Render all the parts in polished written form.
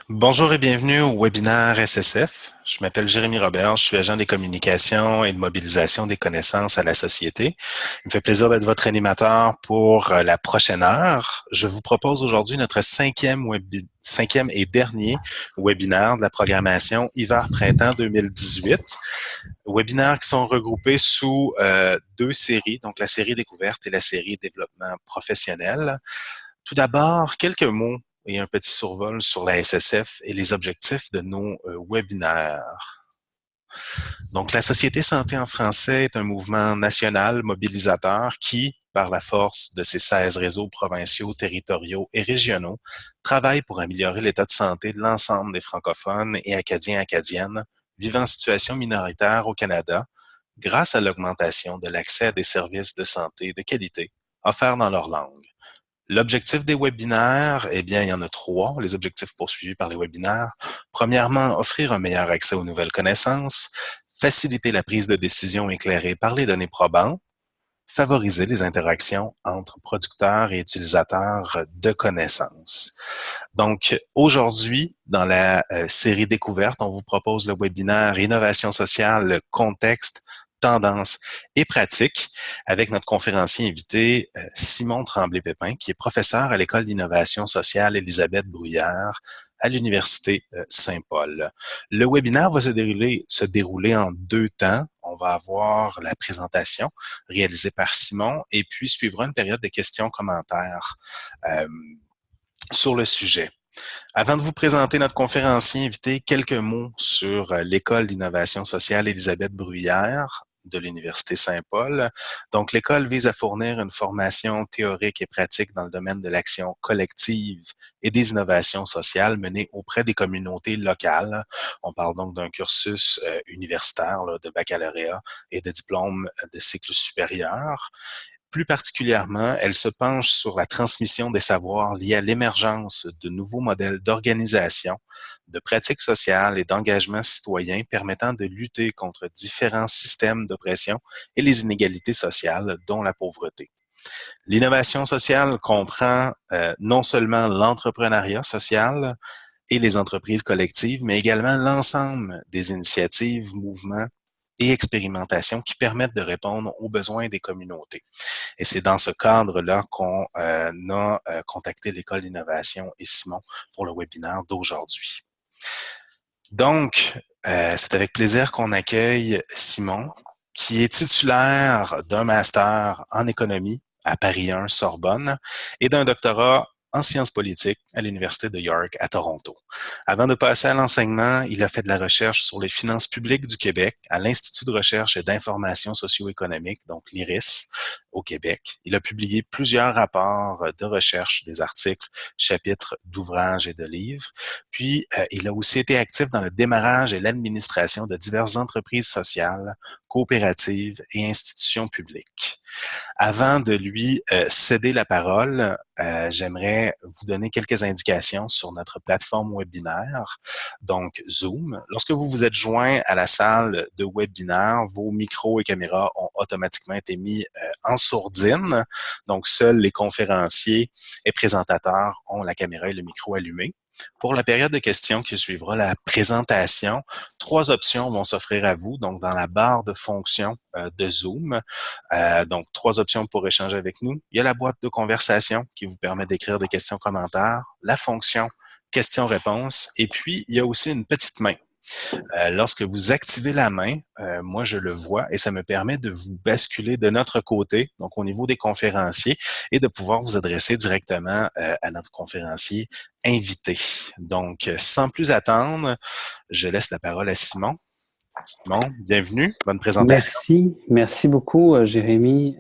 Bonjour et bienvenue au webinaire SSF. Je m'appelle Jérémy Robert, je suis agent des communications et de mobilisation des connaissances à la société. Il me fait plaisir d'être votre animateur pour la prochaine heure. Je vous propose aujourd'hui notre cinquième et dernier webinaire de la programmation hiver-printemps 2018. Webinaires qui sont regroupés sous deux séries, donc la série découverte et la série développement professionnel. Tout d'abord, quelques mots et un petit survol sur la SSF et les objectifs de nos webinaires. Donc, la Société Santé en français est un mouvement national mobilisateur qui, par la force de ses 16 réseaux provinciaux, territoriaux et régionaux, travaille pour améliorer l'état de santé de l'ensemble des francophones et acadiens-acadiennes vivant en situation minoritaire au Canada grâce à l'augmentation de l'accès à des services de santé de qualité offerts dans leur langue. L'objectif des webinaires, eh bien, il y en a trois, les objectifs poursuivis par les webinaires. Premièrement, offrir un meilleur accès aux nouvelles connaissances, faciliter la prise de décision éclairée par les données probantes, favoriser les interactions entre producteurs et utilisateurs de connaissances. Donc, aujourd'hui, dans la série découverte, on vous propose le webinaire Innovation sociale, contexte, tendance et pratique avec notre conférencier invité Simon Tremblay-Pépin, qui est professeur à l'École d'innovation sociale Élisabeth Bruyère à l'Université Saint-Paul. Le webinaire va se dérouler en deux temps. On va avoir la présentation réalisée par Simon et puis suivra une période de questions-commentaires sur le sujet. Avant de vous présenter notre conférencier invité, quelques mots sur l'École d'innovation sociale Élisabeth Bruyère de l'Université Saint-Paul. Donc, l'école vise à fournir une formation théorique et pratique dans le domaine de l'action collective et des innovations sociales menées auprès des communautés locales. On parle donc d'un cursus universitaire là, de baccalauréat et de diplôme de cycle supérieur. Plus particulièrement, elle se penche sur la transmission des savoirs liés à l'émergence de nouveaux modèles d'organisation, de pratiques sociales et d'engagement citoyen permettant de lutter contre différents systèmes d'oppression et les inégalités sociales, dont la pauvreté. L'innovation sociale comprend non seulement l'entrepreneuriat social et les entreprises collectives, mais également l'ensemble des initiatives, mouvements et expérimentations qui permettent de répondre aux besoins des communautés. Et c'est dans ce cadre-là qu'on a contacté l'École d'innovation et Simon pour le webinaire d'aujourd'hui. Donc, c'est avec plaisir qu'on accueille Simon, qui est titulaire d'un master en économie à Paris 1 Sorbonne et d'un doctorat en sciences politiques à l'Université de York à Toronto. Avant de passer à l'enseignement, il a fait de la recherche sur les finances publiques du Québec à l'Institut de recherche et d'information socio-économique, donc l'IRIS, au Québec. Il a publié plusieurs rapports de recherche, des articles, chapitres d'ouvrages et de livres. Puis, il a aussi été actif dans le démarrage et l'administration de diverses entreprises sociales, coopératives et institutions publiques. Avant de lui céder la parole, j'aimerais vous donner quelques indications sur notre plateforme webinaire, donc Zoom. Lorsque vous vous êtes joint à la salle de webinaire, vos micros et caméras ont automatiquement été mis en sourdine. Donc, seuls les conférenciers et présentateurs ont la caméra et le micro allumés. Pour la période de questions qui suivra la présentation, trois options vont s'offrir à vous. Donc, dans la barre de fonctions de Zoom, donc, trois options pour échanger avec nous. Il y a la boîte de conversation qui vous permet d'écrire des questions-commentaires, la fonction questions-réponses, et puis il y a aussi une petite main. Lorsque vous activez la main, moi je le vois et ça me permet de vous basculer de notre côté, donc au niveau des conférenciers, et de pouvoir vous adresser directement à notre conférencier invité. Donc, sans plus attendre, je laisse la parole à Simon. Simon, bienvenue, bonne présentation. Merci beaucoup, Jérémy.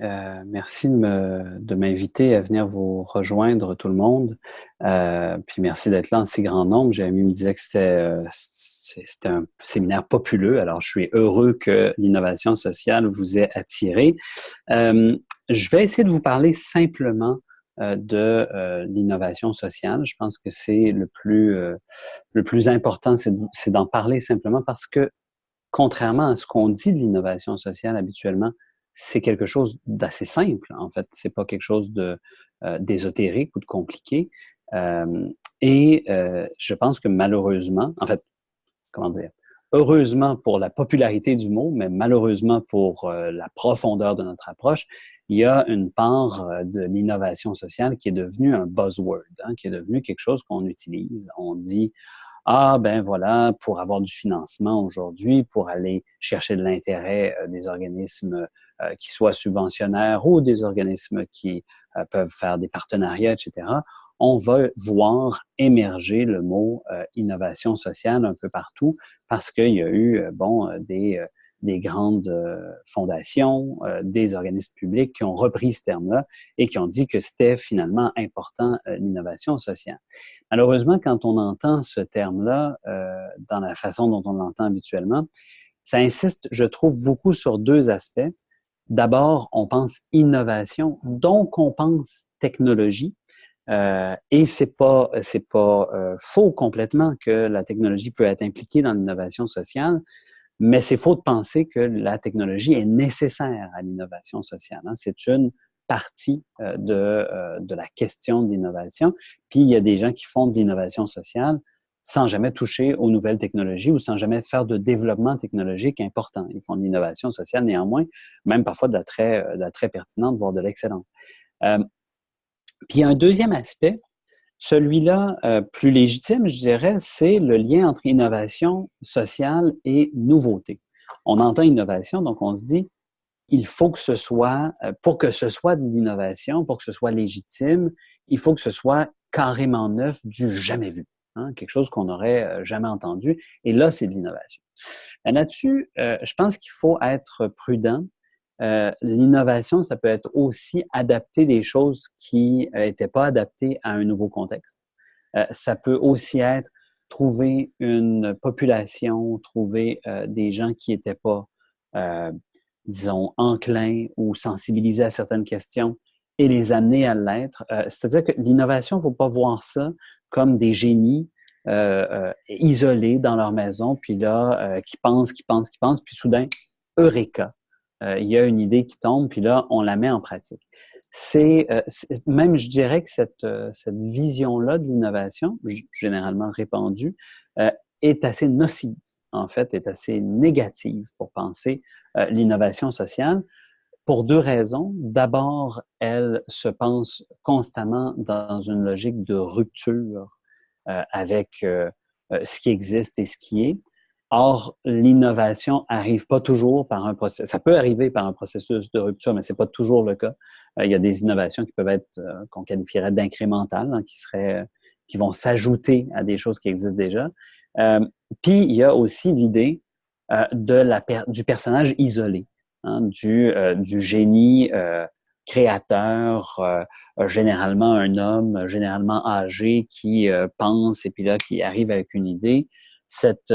Merci de m'inviter à venir vous rejoindre, tout le monde. Puis merci d'être là en si grand nombre. Jérémy me disait que c'était un séminaire populeux, alors je suis heureux que l'innovation sociale vous ait attiré. Je vais essayer de vous parler simplement de l'innovation sociale. Je pense que c'est le plus important, c'est d'en parler simplement parce que contrairement à ce qu'on dit de l'innovation sociale habituellement, c'est quelque chose d'assez simple, en fait. C'est pas quelque chose d'ésotérique ou de compliqué. Et je pense que malheureusement, en fait, comment dire, heureusement pour la popularité du mot, mais malheureusement pour la profondeur de notre approche, il y a une part de l'innovation sociale qui est devenue un buzzword, hein, qui est devenu quelque chose qu'on utilise. On dit, ah ben voilà, pour avoir du financement aujourd'hui, pour aller chercher de l'intérêt des organismes qui soient subventionnaires ou des organismes qui peuvent faire des partenariats, etc., on va voir émerger le mot innovation sociale un peu partout parce qu'il y a eu des grandes fondations, des organismes publics qui ont repris ce terme-là et qui ont dit que c'était finalement important l'innovation sociale. Malheureusement, quand on entend ce terme-là dans la façon dont on l'entend habituellement, ça insiste, je trouve, beaucoup sur deux aspects. D'abord, on pense innovation, donc on pense technologie. Et c'est pas faux complètement que la technologie peut être impliquée dans l'innovation sociale, mais c'est faux de penser que la technologie est nécessaire à l'innovation sociale, hein. C'est une partie de la question de l'innovation. Puis il y a des gens qui font de l'innovation sociale sans jamais toucher aux nouvelles technologies ou sans jamais faire de développement technologique important. Ils font de l'innovation sociale néanmoins, même parfois de la très pertinente, voire de l'excellente. Euh, Puis il y a un deuxième aspect, celui-là plus légitime, je dirais, c'est le lien entre innovation sociale et nouveauté. On entend innovation, donc on se dit, il faut que ce soit, pour que ce soit de l'innovation, pour que ce soit légitime, il faut que ce soit carrément neuf, du jamais vu, hein, quelque chose qu'on n'aurait jamais entendu. Et là, c'est de l'innovation. Là-dessus, je pense qu'il faut être prudent. L'innovation, ça peut être aussi adapter des choses qui n'étaient pas adaptées à un nouveau contexte. Ça peut aussi être trouver une population, trouver des gens qui n'étaient pas, euh, disons, enclins ou sensibilisés à certaines questions et les amener à l'être. C'est-à-dire que l'innovation, il ne faut pas voir ça comme des génies isolés dans leur maison, puis là, qui pensent, puis soudain, Eureka! Il y a une idée qui tombe, puis là, on la met en pratique. Même, je dirais que cette vision-là de l'innovation, généralement répandue, est assez nocive, en fait, est assez négative pour penser l'innovation sociale, pour deux raisons. D'abord, elle se pense constamment dans une logique de rupture avec ce qui existe et ce qui est. Or, l'innovation arrive pas toujours par un processus. Ça peut arriver par un processus de rupture, mais c'est pas toujours le cas. Il y a des innovations qui peuvent être qu'on qualifierait d'incrémentales, hein, qui vont s'ajouter à des choses qui existent déjà. Puis il y a aussi l'idée du personnage isolé, hein, du génie créateur, généralement un homme, généralement âgé, qui pense et puis là qui arrive avec une idée. Cette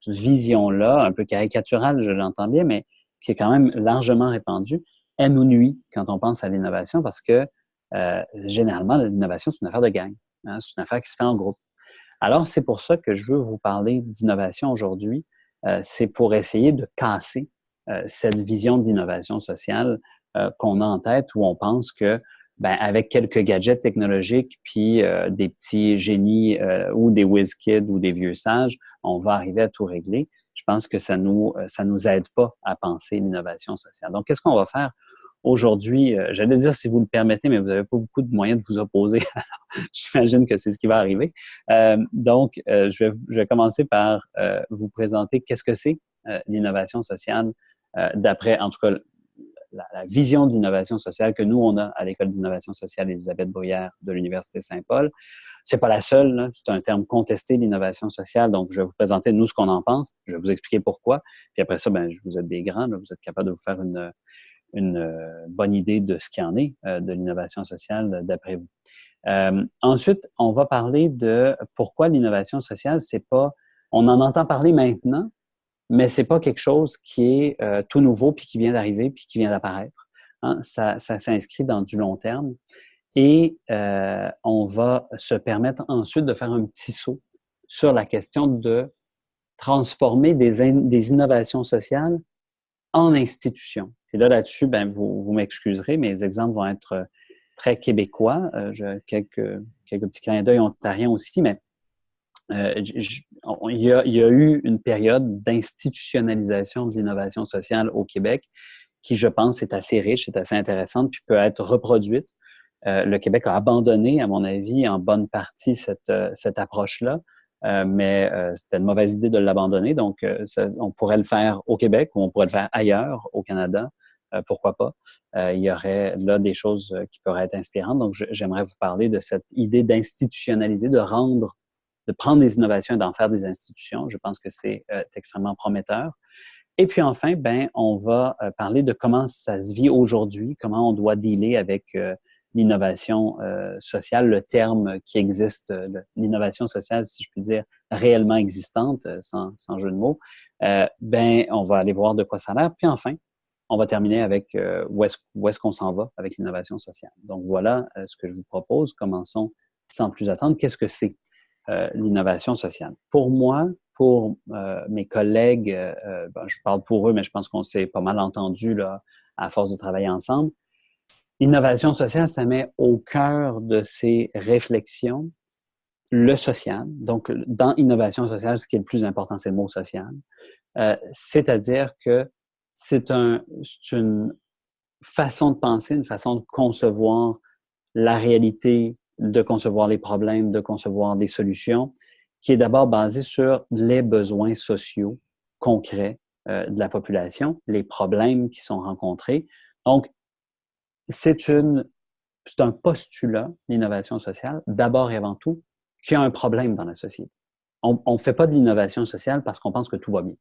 vision-là, un peu caricaturale, je l'entends bien, mais qui est quand même largement répandue, elle nous nuit quand on pense à l'innovation parce que généralement, l'innovation, c'est une affaire de gang, hein, c'est une affaire qui se fait en groupe. Alors, c'est pour ça que je veux vous parler d'innovation aujourd'hui. C'est pour essayer de casser cette vision de l'innovation sociale qu'on a en tête où on pense que ben, avec quelques gadgets technologiques puis des petits génies ou des whiz kids ou des vieux sages, on va arriver à tout régler. Je pense que ça nous aide pas à penser l'innovation sociale. Donc, qu'est-ce qu'on va faire aujourd'hui? J'allais dire si vous le permettez, mais vous n'avez pas beaucoup de moyens de vous opposer. Alors, j'imagine que c'est ce qui va arriver. Je vais commencer par vous présenter qu'est-ce que c'est l'innovation sociale d'après, en tout cas, la vision de l'innovation sociale que nous, on a à l'École d'innovation sociale Élisabeth Bruyère de l'Université Saint-Paul. C'est pas la seule, là. C'est un terme contesté, l'innovation sociale. Donc, je vais vous présenter, nous, ce qu'on en pense. Je vais vous expliquer pourquoi. Puis après ça, ben, vous êtes des grands, là. Vous êtes capables de vous faire une bonne idée de ce qu'il y en est de l'innovation sociale d'après vous. Ensuite, on va parler de pourquoi l'innovation sociale, c'est pas... On en entend parler maintenant, mais c'est pas quelque chose qui est tout nouveau, puis qui vient d'arriver, puis qui vient d'apparaître, hein. Ça s'inscrit dans du long terme. Et on va se permettre ensuite de faire un petit saut sur la question de transformer des innovations sociales en institutions. Et là, là-dessus, ben, vous m'excuserez, mes exemples vont être très québécois. Quelques petits clins d'œil ontariens aussi, mais il y a eu une période d'institutionnalisation de l'innovation sociale au Québec qui, je pense, est assez riche, est assez intéressante, puis peut être reproduite. Le Québec a abandonné, à mon avis, en bonne partie cette approche-là, mais c'était une mauvaise idée de l'abandonner. Donc, on pourrait le faire au Québec ou on pourrait le faire ailleurs, au Canada. Pourquoi pas? Il y aurait là des choses qui pourraient être inspirantes. Donc, j'aimerais vous parler de cette idée d'institutionnaliser, de prendre des innovations et d'en faire des institutions. Je pense que c'est extrêmement prometteur. Et puis enfin, ben, on va parler de comment ça se vit aujourd'hui, comment on doit dealer avec l'innovation sociale, le terme qui existe, l'innovation sociale, si je puis dire, réellement existante, sans jeu de mots. Ben, on va aller voir de quoi ça a l'air. Puis enfin, on va terminer avec où est-ce qu'on s'en va avec l'innovation sociale. Donc voilà ce que je vous propose. Commençons sans plus attendre. Qu'est-ce que c'est l'innovation sociale? Pour moi, pour mes collègues, ben, je parle pour eux, mais je pense qu'on s'est pas mal entendu là, à force de travailler ensemble. L'innovation sociale, ça met au cœur de ces réflexions le social. Donc, dans innovation sociale, ce qui est le plus important, c'est le mot social. C'est-à-dire que c'est une façon de penser, une façon de concevoir la réalité, de concevoir les problèmes, de concevoir des solutions, qui est d'abord basée sur les besoins sociaux concrets de la population, les problèmes qui sont rencontrés. Donc, c'est un postulat, l'innovation sociale, d'abord et avant tout, qu'il y a un problème dans la société. On ne fait pas de l'innovation sociale parce qu'on pense que tout va bien.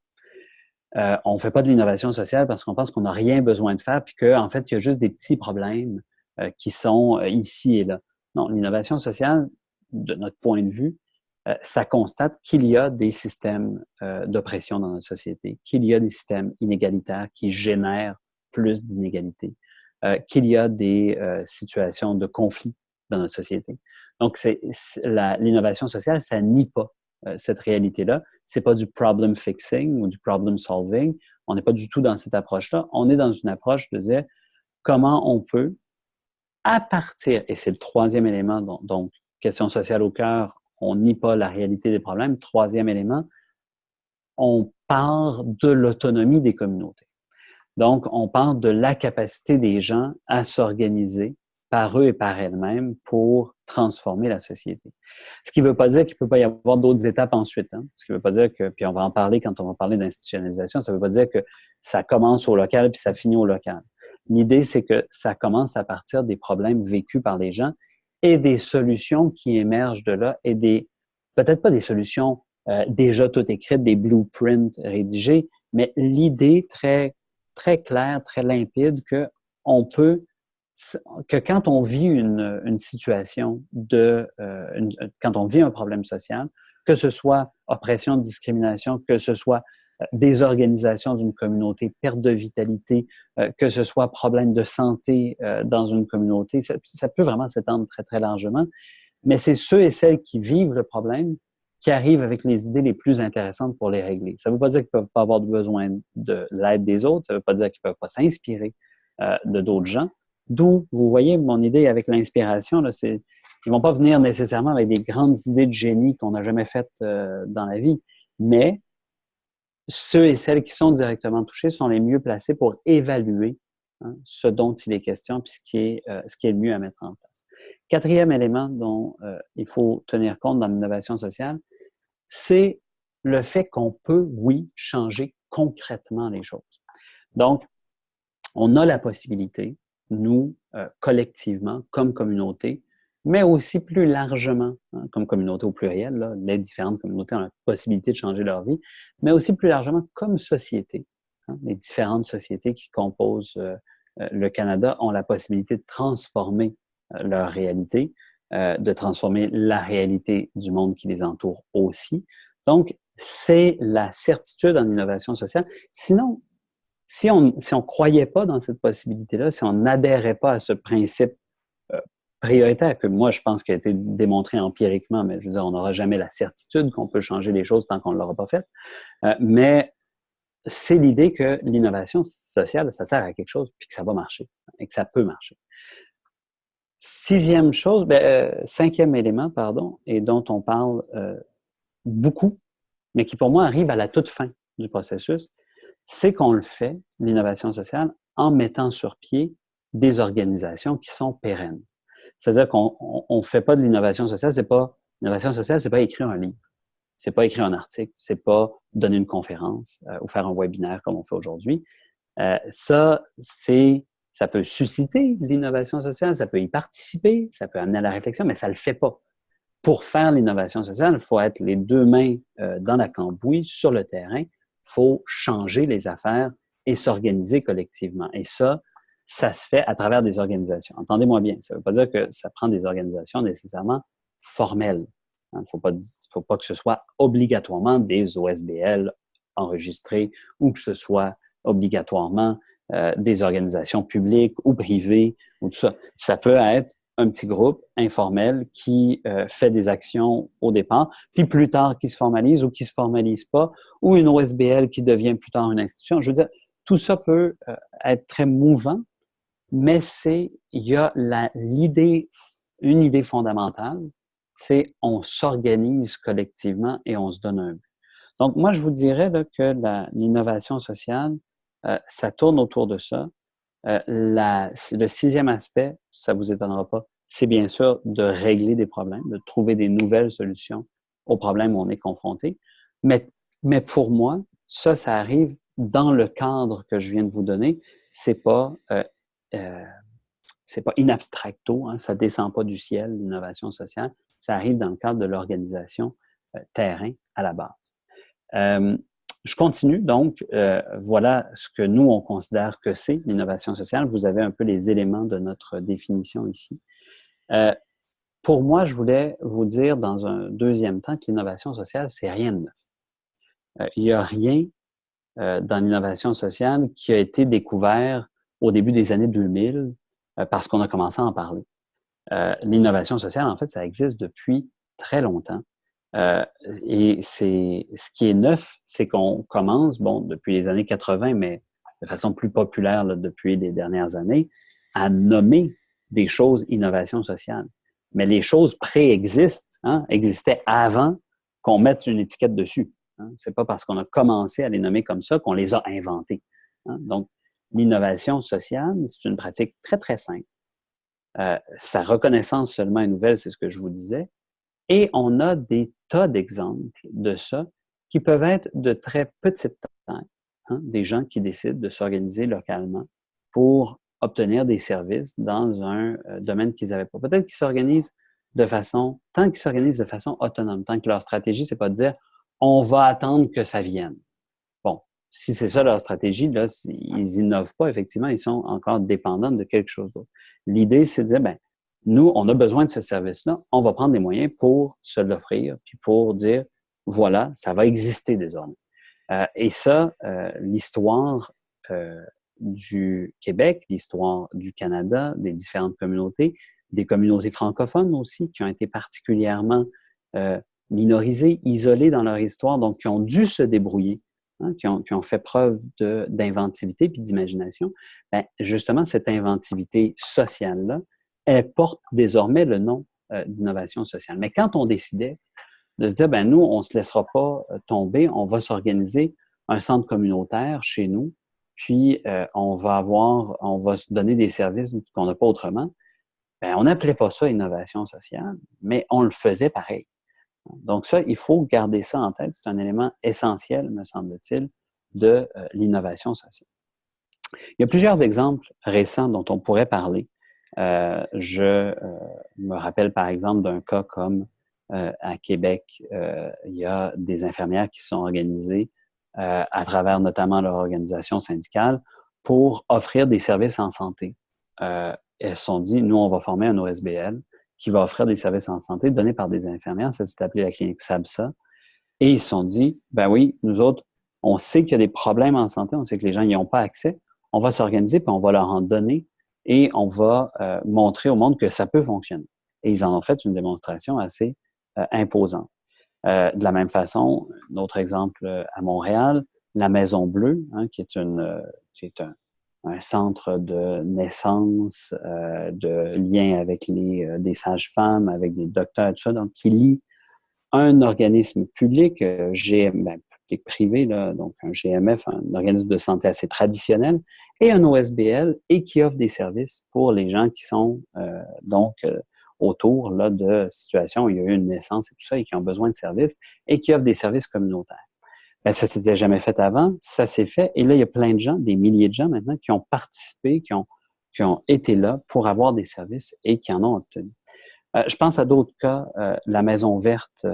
On ne fait pas de l'innovation sociale parce qu'on pense qu'on n'a rien besoin de faire, puis qu'en fait, il y a juste des petits problèmes qui sont ici et là. Non, l'innovation sociale, de notre point de vue, ça constate qu'il y a des systèmes d'oppression dans notre société, qu'il y a des systèmes inégalitaires qui génèrent plus d'inégalités, qu'il y a des situations de conflit dans notre société. Donc, l'innovation sociale, ça nie pas cette réalité-là. C'est pas du problem fixing ou du problem solving. On n'est pas du tout dans cette approche-là. On est dans une approche de dire comment on peut, à partir, et c'est le troisième élément, donc question sociale au cœur, on nie pas la réalité des problèmes. Troisième élément, on part de l'autonomie des communautés. Donc, on part de la capacité des gens à s'organiser par eux et par elles-mêmes pour transformer la société. Ce qui ne veut pas dire qu'il ne peut pas y avoir d'autres étapes ensuite. Hein? Ce qui ne veut pas dire que, puis on va en parler quand on va parler d'institutionnalisation, ça ne veut pas dire que ça commence au local puis ça finit au local. L'idée, c'est que ça commence à partir des problèmes vécus par les gens et des solutions qui émergent de là et peut-être pas des solutions déjà toutes écrites, des blueprints rédigés, mais l'idée très claire, très limpide que quand on vit une situation quand on vit un problème social, que ce soit oppression, discrimination, que ce soit désorganisation d'une communauté, perte de vitalité, que ce soit problème de santé dans une communauté, ça peut vraiment s'étendre très, très largement. Mais c'est ceux et celles qui vivent le problème qui arrivent avec les idées les plus intéressantes pour les régler. Ça ne veut pas dire qu'ils ne peuvent pas avoir besoin de l'aide des autres, ça ne veut pas dire qu'ils ne peuvent pas s'inspirer de d'autres gens. D'où, vous voyez, mon idée avec l'inspiration, là, ils ne vont pas venir nécessairement avec des grandes idées de génie qu'on n'a jamais faites dans la vie, mais ceux et celles qui sont directement touchés sont les mieux placés pour évaluer ce dont il est question puis ce qui est le mieux à mettre en place. Quatrième élément dont il faut tenir compte dans l'innovation sociale, c'est le fait qu'on peut, oui, changer concrètement les choses. Donc, on a la possibilité, nous, collectivement, comme communauté, mais aussi plus largement, comme communauté au pluriel, là, les différentes communautés ont la possibilité de changer leur vie, mais aussi plus largement comme société. Les différentes sociétés qui composent le Canada ont la possibilité de transformer leur réalité, de transformer la réalité du monde qui les entoure aussi. Donc, c'est la certitude en innovation sociale. Sinon, si on croyait pas dans cette possibilité-là, si on n'adhérait pas à ce principe prioritaire, que moi, je pense qu'il a été démontré empiriquement, mais je veux dire, on n'aura jamais la certitude qu'on peut changer les choses tant qu'on ne l'aura pas fait. Mais c'est l'idée que l'innovation sociale, ça sert à quelque chose, puis que ça va marcher, et que ça peut marcher. Sixième chose, cinquième élément, pardon, et dont on parle beaucoup, mais qui pour moi arrive à la toute fin du processus, c'est qu'on le fait, l'innovation sociale, en mettant sur pied des organisations qui sont pérennes. C'est-à-dire qu'on ne fait pas de l'innovation sociale, l'innovation sociale, c'est pas écrire un livre, c'est pas écrire un article, c'est pas donner une conférence ou faire un webinaire comme on fait aujourd'hui. Ça peut susciter l'innovation sociale, ça peut y participer, ça peut amener à la réflexion, mais ça le fait pas. Pour faire l'innovation sociale, il faut être les deux mains dans la cambouis, sur le terrain. Il faut changer les affaires et s'organiser collectivement. Et ça se fait à travers des organisations. Entendez-moi bien, ça ne veut pas dire que ça prend des organisations nécessairement formelles. Il ne faut pas que ce soit obligatoirement des OSBL enregistrés ou que ce soit obligatoirement des organisations publiques ou privées ou tout ça. Ça peut être un petit groupe informel qui fait des actions au départ, puis plus tard qui se formalise ou qui se formalise pas, ou une OSBL qui devient plus tard une institution. Je veux dire, tout ça peut être très mouvant, mais il y a une idée fondamentale, c'est on s'organise collectivement et on se donne un but. Donc, moi, je vous dirais là, que l'innovation sociale, ça tourne autour de ça. Le sixième aspect, ça vous étonnera pas, c'est bien sûr de régler des problèmes, de trouver des nouvelles solutions aux problèmes où on est confronté. Mais pour moi, ça arrive dans le cadre que je viens de vous donner. C'est pas in abstracto, hein, ça descend pas du ciel, l'innovation sociale. Ça arrive dans le cadre de l'organisation terrain à la base. Je continue, donc, voilà ce que nous, on considère que c'est l'innovation sociale. Vous avez un peu les éléments de notre définition ici. Pour moi, je voulais vous dire dans un deuxième temps que l'innovation sociale, c'est rien de neuf. Il n'y a rien dans l'innovation sociale qui a été découvert au début des années 2000 parce qu'on a commencé à en parler. L'innovation sociale, en fait, ça existe depuis très longtemps. Et ce qui est neuf, c'est qu'on commence, depuis les années 80, mais de façon plus populaire là, depuis les dernières années, à nommer des choses innovation sociale. Mais les choses préexistent, existaient avant qu'on mette une étiquette dessus. C'est pas parce qu'on a commencé à les nommer comme ça qu'on les a inventées. Donc, l'innovation sociale, c'est une pratique très, très simple. Sa reconnaissance seulement est nouvelle, c'est ce que je vous disais. Et on a des tas d'exemples de ça qui peuvent être de très petite taille, des gens qui décident de s'organiser localement pour obtenir des services dans un domaine qu'ils n'avaient pas. Peut-être qu'ils s'organisent tant qu'ils s'organisent de façon autonome, tant que leur stratégie, c'est pas de dire on va attendre que ça vienne. Bon, si c'est ça leur stratégie, là, ils innovent pas, effectivement, ils sont encore dépendants de quelque chose d'autre. L'idée, c'est de dire, nous, on a besoin de ce service-là, on va prendre des moyens pour se l'offrir, puis pour dire, voilà, ça va exister désormais. Et ça, l'histoire du Québec, l'histoire du Canada, des différentes communautés, des communautés francophones aussi, qui ont été particulièrement minorisées, isolées dans leur histoire, donc qui ont dû se débrouiller, qui ont fait preuve d'inventivité puis d'imagination. Justement, cette inventivité sociale-là, elle porte désormais le nom d'innovation sociale. Mais quand on décidait de se dire, nous, on ne se laissera pas tomber, on va s'organiser un centre communautaire chez nous, puis on va se donner des services qu'on n'a pas autrement, on n'appelait pas ça innovation sociale, mais on le faisait pareil. Donc ça, il faut garder ça en tête, c'est un élément essentiel, me semble-t-il, de l'innovation sociale. Il y a plusieurs exemples récents dont on pourrait parler. Je me rappelle par exemple d'un cas comme à Québec, il y a des infirmières qui se sont organisées à travers notamment leur organisation syndicale pour offrir des services en santé. Elles se sont dit, nous, on va former un OSBL qui va offrir des services en santé donnés par des infirmières. Ça s'est appelé la clinique SABSA. Et ils se sont dit, oui, nous autres, on sait qu'il y a des problèmes en santé, on sait que les gens n'y ont pas accès. On va s'organiser, puis on va leur en donner et on va montrer au monde que ça peut fonctionner. Et ils en ont fait une démonstration assez imposante. De la même façon, un autre exemple à Montréal, la Maison Bleue, qui est un centre de naissance, de lien avec des sages-femmes, avec des docteurs, tout ça, donc qui lie un organisme public, public privé, là, donc un GMF, un organisme de santé assez traditionnel, et un OSBL, et qui offre des services pour les gens qui sont autour là, de situations où il y a eu une naissance et tout ça, et qui ont besoin de services, et qui offre des services communautaires. Ben, ça s'était jamais fait avant, ça s'est fait, et là, il y a plein de gens, des milliers de gens maintenant, qui ont participé, qui ont été là pour avoir des services et qui en ont obtenu. Je pense à d'autres cas, la Maison Verte,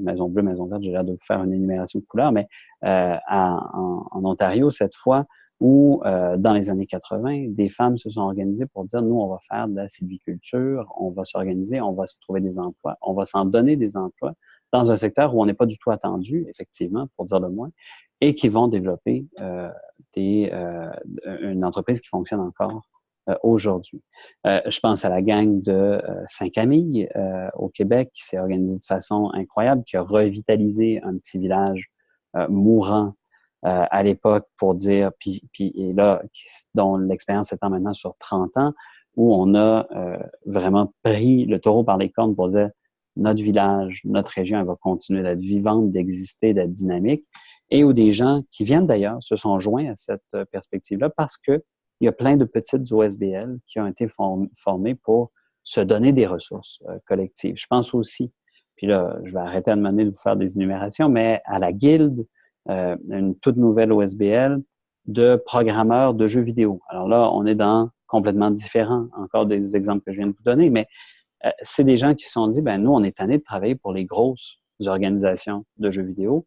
Maison Bleue, Maison Verte, j'ai l'air de vous faire une énumération de couleurs, mais en Ontario, cette fois, où dans les années 80, des femmes se sont organisées pour dire, nous, on va faire de la sylviculture, on va s'organiser, on va se trouver des emplois, on va s'en donner des emplois dans un secteur où on n'est pas du tout attendu, effectivement, pour dire le moins, et qui vont développer une entreprise qui fonctionne encore aujourd'hui. Je pense à la gang de Saint-Camille au Québec qui s'est organisée de façon incroyable, qui a revitalisé un petit village mourant à l'époque pour dire, et là, dont l'expérience étant maintenant sur 30 ans, où on a vraiment pris le taureau par les cornes pour dire notre village, notre région, elle va continuer d'être vivante, d'exister, d'être dynamique, et où des gens qui viennent d'ailleurs se sont joints à cette perspective-là parce que il y a plein de petites OSBL qui ont été formées pour se donner des ressources collectives. Je pense aussi, puis là, je vais arrêter à un moment donné de vous faire des énumérations, mais à la Guilde, une toute nouvelle OSBL de programmeurs de jeux vidéo. Alors là, on est dans complètement différent, encore des exemples que je viens de vous donner, mais c'est des gens qui se sont dit, ben nous, on est tannés de travailler pour les grosses organisations de jeux vidéo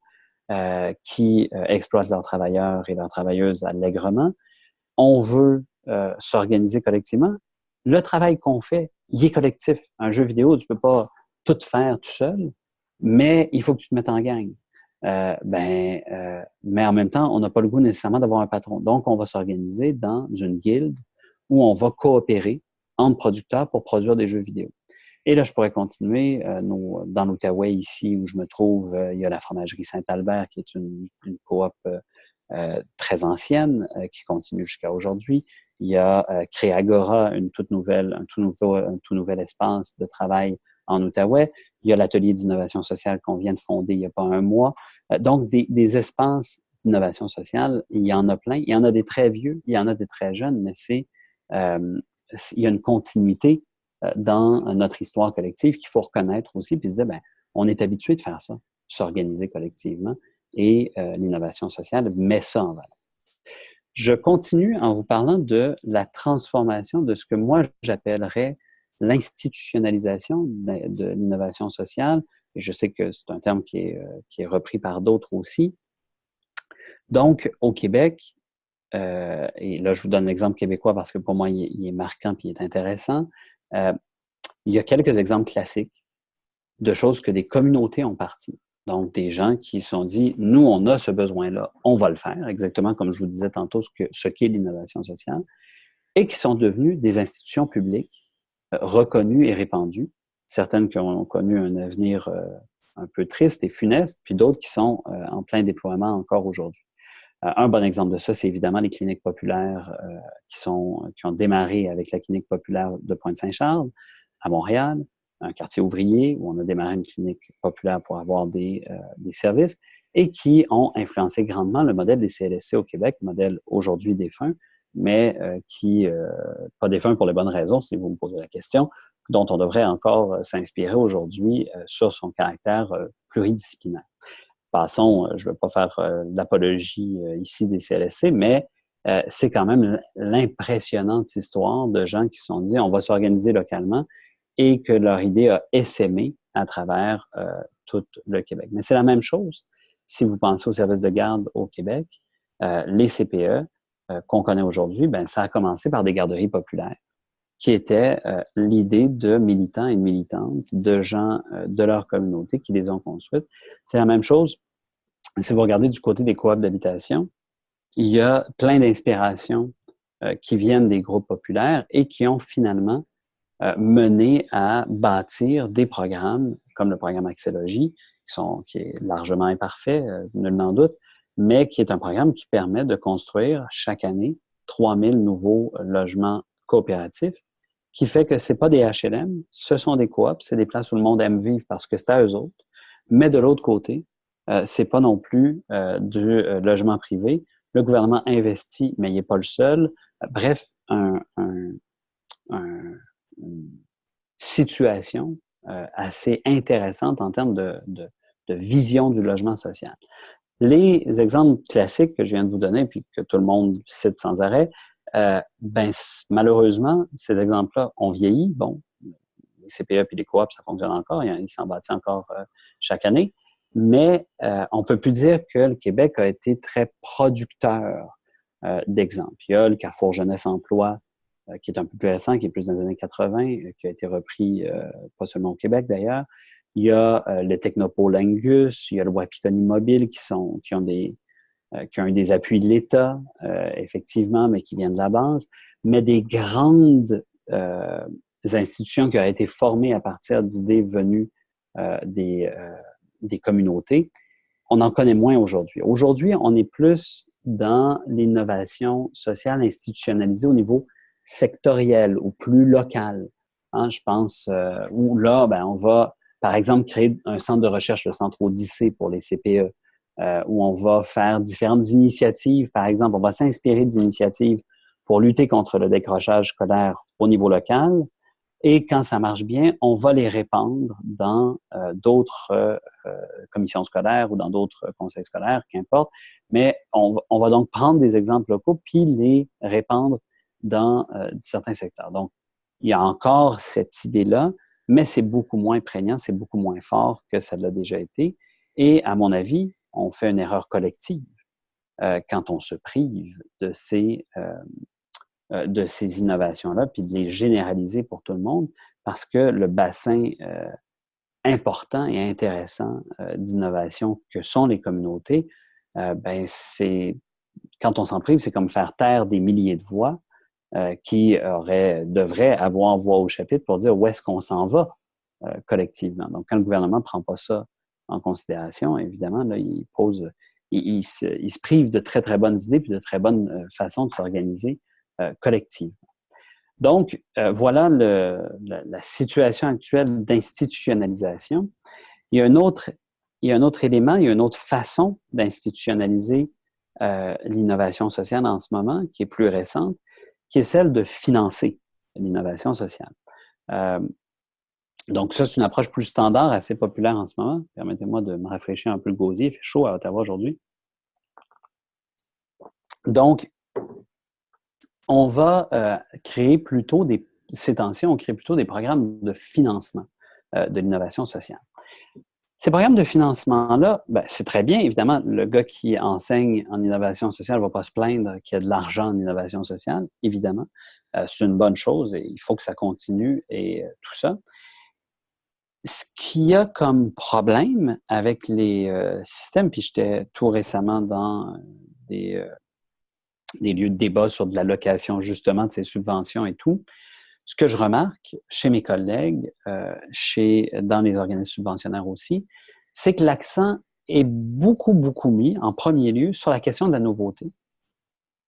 qui exploitent leurs travailleurs et leurs travailleuses allègrement. On veut s'organiser collectivement. Le travail qu'on fait, il est collectif. Un jeu vidéo, tu peux pas tout faire tout seul, mais il faut que tu te mettes en gang. Mais en même temps, on n'a pas le goût nécessairement d'avoir un patron. Donc, on va s'organiser dans une guilde où on va coopérer entre producteurs pour produire des jeux vidéo. Et là, je pourrais continuer. Dans l'Outaouais, ici, où je me trouve, il y a la fromagerie Saint-Albert, qui est une coop très ancienne, qui continue jusqu'à aujourd'hui. Il y a Créagora, un tout nouvel espace de travail en Outaouais. Il y a l'atelier d'innovation sociale qu'on vient de fonder il n'y a pas un mois. Donc, des espaces d'innovation sociale, il y en a plein. Il y en a des très vieux, il y en a des très jeunes, mais il y a une continuité dans notre histoire collective qu'il faut reconnaître aussi, puis se dire, ben, on est habitué de faire ça, s'organiser collectivement, et l'innovation sociale met ça en valeur. Je continue en vous parlant de la transformation de ce que moi j'appellerais l'institutionnalisation de l'innovation sociale. Et je sais que c'est un terme qui est repris par d'autres aussi. Donc, au Québec, et là je vous donne l'exemple québécois parce que pour moi il est marquant et il est intéressant, il y a quelques exemples classiques de choses que des communautés ont parties. Donc, des gens qui se sont dit, nous, on a ce besoin-là, on va le faire, exactement comme je vous disais tantôt, ce qu'est l'innovation sociale, et qui sont devenus des institutions publiques reconnues et répandues, certaines qui ont connu un avenir un peu triste et funeste, puis d'autres qui sont en plein déploiement encore aujourd'hui. Un bon exemple de ça, c'est évidemment les cliniques populaires qui ont démarré avec la clinique populaire de Pointe-Saint-Charles à Montréal, un quartier ouvrier où on a démarré une clinique populaire pour avoir des services et qui ont influencé grandement le modèle des CLSC au Québec, modèle aujourd'hui défunt, mais pas défunt pour les bonnes raisons, si vous me posez la question, dont on devrait encore s'inspirer aujourd'hui sur son caractère pluridisciplinaire. Passons, je ne veux pas faire l'apologie ici des CLSC, mais c'est quand même l'impressionnante histoire de gens qui se sont dit on va s'organiser localement et que leur idée a essaimé à travers tout le Québec. Mais c'est la même chose si vous pensez aux services de garde au Québec. Les CPE qu'on connaît aujourd'hui, ben, ça a commencé par des garderies populaires qui étaient l'idée de militants et de militantes, de gens de leur communauté qui les ont construites. C'est la même chose si vous regardez du côté des coops d'habitation. Il y a plein d'inspirations qui viennent des groupes populaires et qui ont finalement mené à bâtir des programmes comme le programme Axélogie, qui est largement imparfait, nul n'en doute, mais qui est un programme qui permet de construire chaque année 3000 nouveaux logements coopératifs, qui fait que ce n'est pas des HLM, ce sont des coops, c'est des places où le monde aime vivre parce que c'est à eux autres. Mais de l'autre côté, ce n'est pas non plus du logement privé. Le gouvernement investit, mais il n'est pas le seul. Bref, une situation assez intéressante en termes de vision du logement social. Les exemples classiques que je viens de vous donner, puis que tout le monde cite sans arrêt, malheureusement, ces exemples-là ont vieilli. Bon, les CPE et les coops, ça fonctionne encore, ils s'en bâtissent encore chaque année, mais on ne peut plus dire que le Québec a été très producteur d'exemples. Il y a le Carrefour Jeunesse Emploi, qui est un peu plus récent, qui est plus dans les années 80, qui a été repris pas seulement au Québec d'ailleurs. Il y a le Technopôle Angus, il y a le Wapikoni Mobile qui ont eu des appuis de l'État, effectivement, mais qui viennent de la base. Mais des grandes institutions qui ont été formées à partir d'idées venues des communautés, on en connaît moins aujourd'hui. Aujourd'hui, on est plus dans l'innovation sociale institutionnalisée au niveau sectoriel ou plus local. Hein, je pense où là, on va, par exemple, créer un centre de recherche, le Centre Odyssée pour les CPE, où on va faire différentes initiatives. Par exemple, on va s'inspirer d'initiatives pour lutter contre le décrochage scolaire au niveau local. Et quand ça marche bien, on va les répandre dans d'autres commissions scolaires ou dans d'autres conseils scolaires, qu'importe. Mais on va donc prendre des exemples locaux puis les répandre dans certains secteurs. Donc, il y a encore cette idée-là, mais c'est beaucoup moins prégnant, c'est beaucoup moins fort que ça l'a déjà été. Et à mon avis, on fait une erreur collective quand on se prive de ces innovations-là, puis de les généraliser pour tout le monde, parce que le bassin important et intéressant d'innovation que sont les communautés, quand on s'en prive, c'est comme faire taire des milliers de voix qui devraient avoir voix au chapitre pour dire où est-ce qu'on s'en va collectivement. Donc, quand le gouvernement ne prend pas ça en considération, évidemment, là, il se prive de très, très bonnes idées puis de très bonnes façons de s'organiser collectivement. Donc, voilà la situation actuelle d'institutionnalisation. Il y a un autre élément, il y a une autre façon d'institutionnaliser l'innovation sociale en ce moment, qui est plus récente, qui est celle de financer l'innovation sociale. Donc, ça, c'est une approche plus standard, assez populaire en ce moment. Permettez-moi de me rafraîchir un peu le gosier. Il fait chaud à Ottawa aujourd'hui. Donc, on va créer plutôt ces temps-ci, on crée plutôt des programmes de financement de l'innovation sociale. Ces programmes de financement-là, c'est très bien. Évidemment, le gars qui enseigne en innovation sociale ne va pas se plaindre qu'il y a de l'argent en innovation sociale, évidemment. C'est une bonne chose et il faut que ça continue et tout ça. Ce qu'il y a comme problème avec les systèmes, puis j'étais tout récemment dans des lieux de débat sur de l'allocation justement de ces subventions et tout, ce que je remarque chez mes collègues, dans les organismes subventionnaires aussi, c'est que l'accent est beaucoup, beaucoup mis en premier lieu sur la question de la nouveauté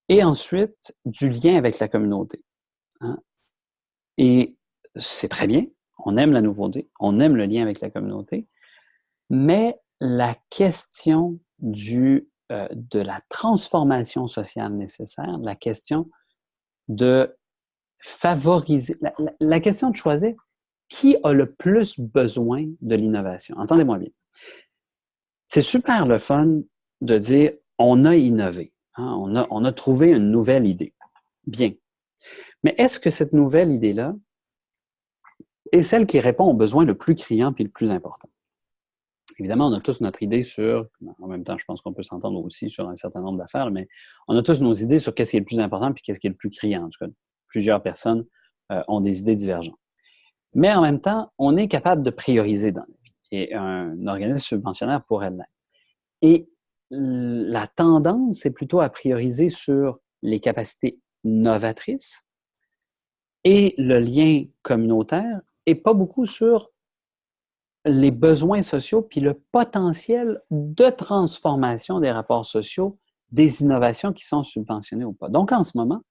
et ensuite du lien avec la communauté. Hein? Et c'est très bien, on aime la nouveauté, on aime le lien avec la communauté, mais la question de la transformation sociale nécessaire, la question de favoriser, la question de choisir qui a le plus besoin de l'innovation. Entendez-moi bien. C'est super le fun de dire on a innové, hein, on a trouvé une nouvelle idée. Bien. Mais est-ce que cette nouvelle idée-là est celle qui répond aux besoins le plus criant et le plus important? Évidemment, on a tous notre idée sur, en même temps, je pense qu'on peut s'entendre aussi sur un certain nombre d'affaires, mais on a tous nos idées sur qu'est-ce qui est le plus important et qu'est-ce qui est le plus criant. En tout cas, plusieurs personnes ont des idées divergentes. Mais en même temps, on est capable de prioriser dans la vie. Et un organisme subventionnaire pourrait l'être. Et la tendance, c'est plutôt à prioriser sur les capacités novatrices et le lien communautaire et pas beaucoup sur les besoins sociaux puis le potentiel de transformation des rapports sociaux des innovations qui sont subventionnées ou pas. Donc, en ce moment,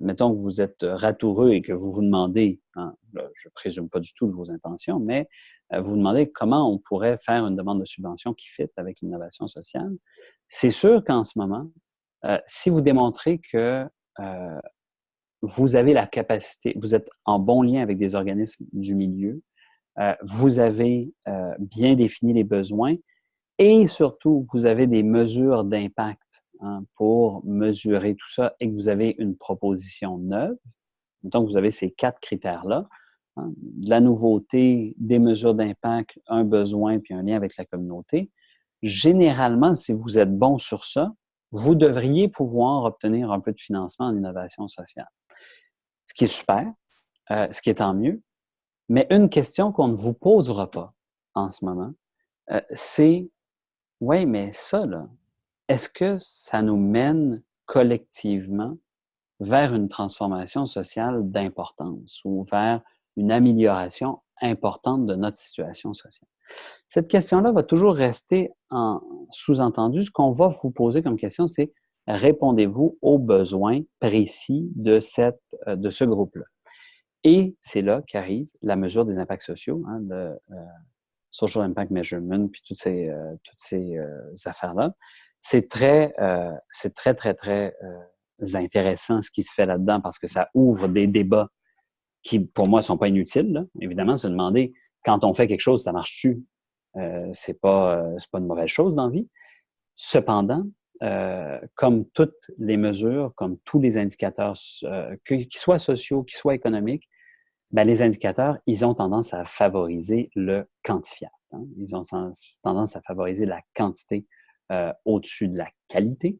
mettons que vous êtes ratoureux et que vous vous demandez, hein, là, je ne présume pas du tout de vos intentions, mais vous vous demandez comment on pourrait faire une demande de subvention qui fit avec l'innovation sociale. C'est sûr qu'en ce moment, si vous démontrez que vous avez la capacité, vous êtes en bon lien avec des organismes du milieu, vous avez bien défini les besoins et surtout, vous avez des mesures d'impact, hein, pour mesurer tout ça et que vous avez une proposition neuve. Donc, vous avez ces 4 critères-là, hein, de la nouveauté, des mesures d'impact, un besoin puis un lien avec la communauté. Généralement, si vous êtes bon sur ça, vous devriez pouvoir obtenir un peu de financement en innovation sociale. Ce qui est super, ce qui est tant mieux. Mais une question qu'on ne vous posera pas en ce moment, c'est, oui, mais ça, là, est-ce que ça nous mène collectivement vers une transformation sociale d'importance ou vers une amélioration importante de notre situation sociale? Cette question-là va toujours rester en sous-entendu. Ce qu'on va vous poser comme question, c'est répondez-vous aux besoins précis de ce groupe-là? Et c'est là qu'arrive la mesure des impacts sociaux, hein, le Social Impact Measurement, puis toutes ces affaires-là. C'est très, très intéressant ce qui se fait là-dedans parce que ça ouvre des débats qui, pour moi, ne sont pas inutiles, là. Évidemment, se demander, quand on fait quelque chose, ça marche-tu? C'est pas une mauvaise chose dans la vie. Cependant, comme toutes les mesures, comme tous les indicateurs, qu'ils soient sociaux, qu'ils soient économiques, ben, les indicateurs, ils ont tendance à favoriser le quantifiable, hein. Ils ont tendance à favoriser la quantité au-dessus de la qualité.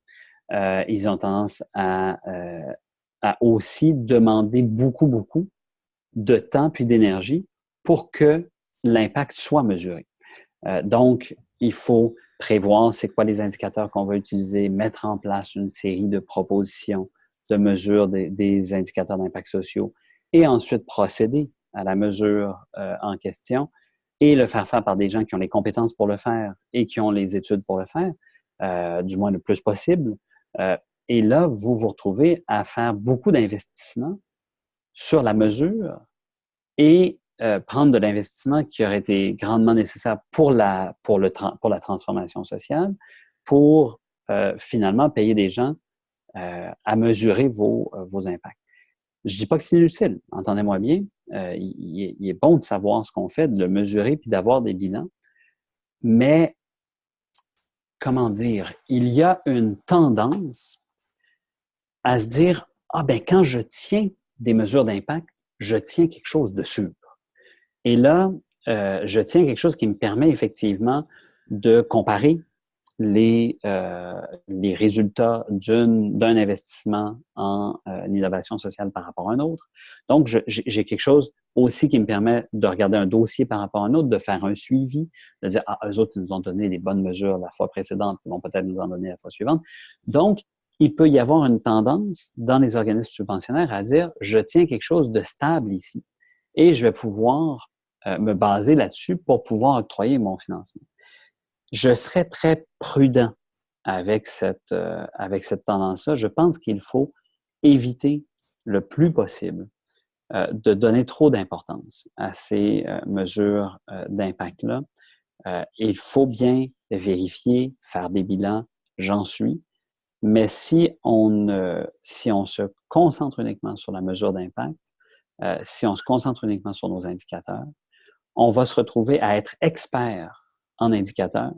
Ils ont tendance à aussi demander beaucoup, beaucoup de temps puis d'énergie pour que l'impact soit mesuré. Donc, il faut prévoir c'est quoi les indicateurs qu'on va utiliser, mettre en place une série de propositions de mesure des indicateurs d'impact sociaux et ensuite procéder à la mesure en question et le faire par des gens qui ont les compétences pour le faire et qui ont les études pour le faire, du moins le plus possible. Et là, vous vous retrouvez à faire beaucoup d'investissements sur la mesure et prendre de l'investissement qui aurait été grandement nécessaire pour la transformation sociale, pour finalement payer des gens à mesurer vos impacts. Je dis pas que c'est inutile, entendez-moi bien. Il est bon de savoir ce qu'on fait, de le mesurer puis d'avoir des bilans. Mais, comment dire, il y a une tendance à se dire, ah ben quand je tiens des mesures d'impact, je tiens quelque chose de sûr. Et là, je tiens quelque chose qui me permet effectivement de comparer les résultats d'un investissement en innovation sociale par rapport à un autre. Donc, j'ai quelque chose aussi qui me permet de regarder un dossier par rapport à un autre, de faire un suivi, de dire, ah, eux autres, ils nous ont donné des bonnes mesures la fois précédente, ils vont peut-être nous en donner la fois suivante. Donc, il peut y avoir une tendance dans les organismes subventionnaires à dire, je tiens quelque chose de stable ici et je vais pouvoir me baser là-dessus pour pouvoir octroyer mon financement. Je serais très prudent avec cette tendance-là. Je pense qu'il faut éviter le plus possible de donner trop d'importance à ces mesures d'impact-là. Il faut bien vérifier, faire des bilans, j'en suis, mais si on se concentre uniquement sur la mesure d'impact, si on se concentre uniquement sur nos indicateurs, on va se retrouver à être expert en indicateurs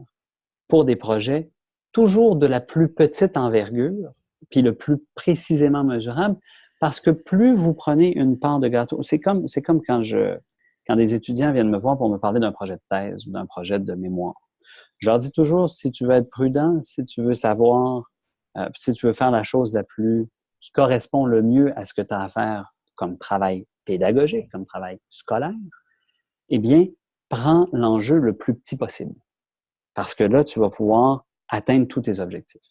pour des projets toujours de la plus petite envergure, puis le plus précisément mesurable, parce que plus vous prenez une part de gâteau, c'est comme quand des étudiants viennent me voir pour me parler d'un projet de thèse ou d'un projet de mémoire. Je leur dis toujours, si tu veux être prudent, si tu veux savoir, si tu veux faire la chose qui correspond le mieux à ce que tu as à faire comme travail pédagogique, comme travail scolaire, eh bien, prends l'enjeu le plus petit possible. Parce que là, tu vas pouvoir atteindre tous tes objectifs.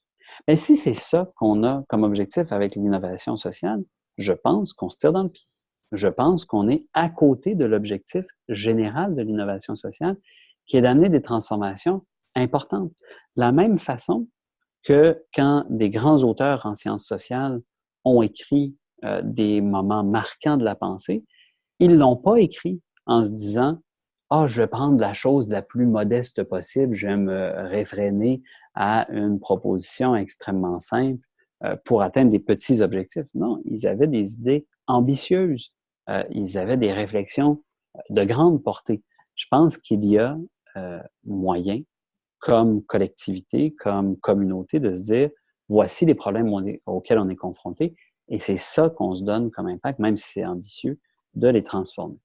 Mais si c'est ça qu'on a comme objectif avec l'innovation sociale, je pense qu'on se tire dans le pied. Je pense qu'on est à côté de l'objectif général de l'innovation sociale, qui est d'amener des transformations importantes. De la même façon, que quand des grands auteurs en sciences sociales ont écrit des moments marquants de la pensée, ils l'ont pas écrit en se disant « Ah, je vais prendre la chose la plus modeste possible, je vais me réfréner à une proposition extrêmement simple pour atteindre des petits objectifs. » Non, ils avaient des idées ambitieuses, ils avaient des réflexions de grande portée. Je pense qu'il y a moyen, comme collectivité, comme communauté, de se dire voici les problèmes auxquels on est confronté et c'est ça qu'on se donne comme impact, même si c'est ambitieux, de les transformer.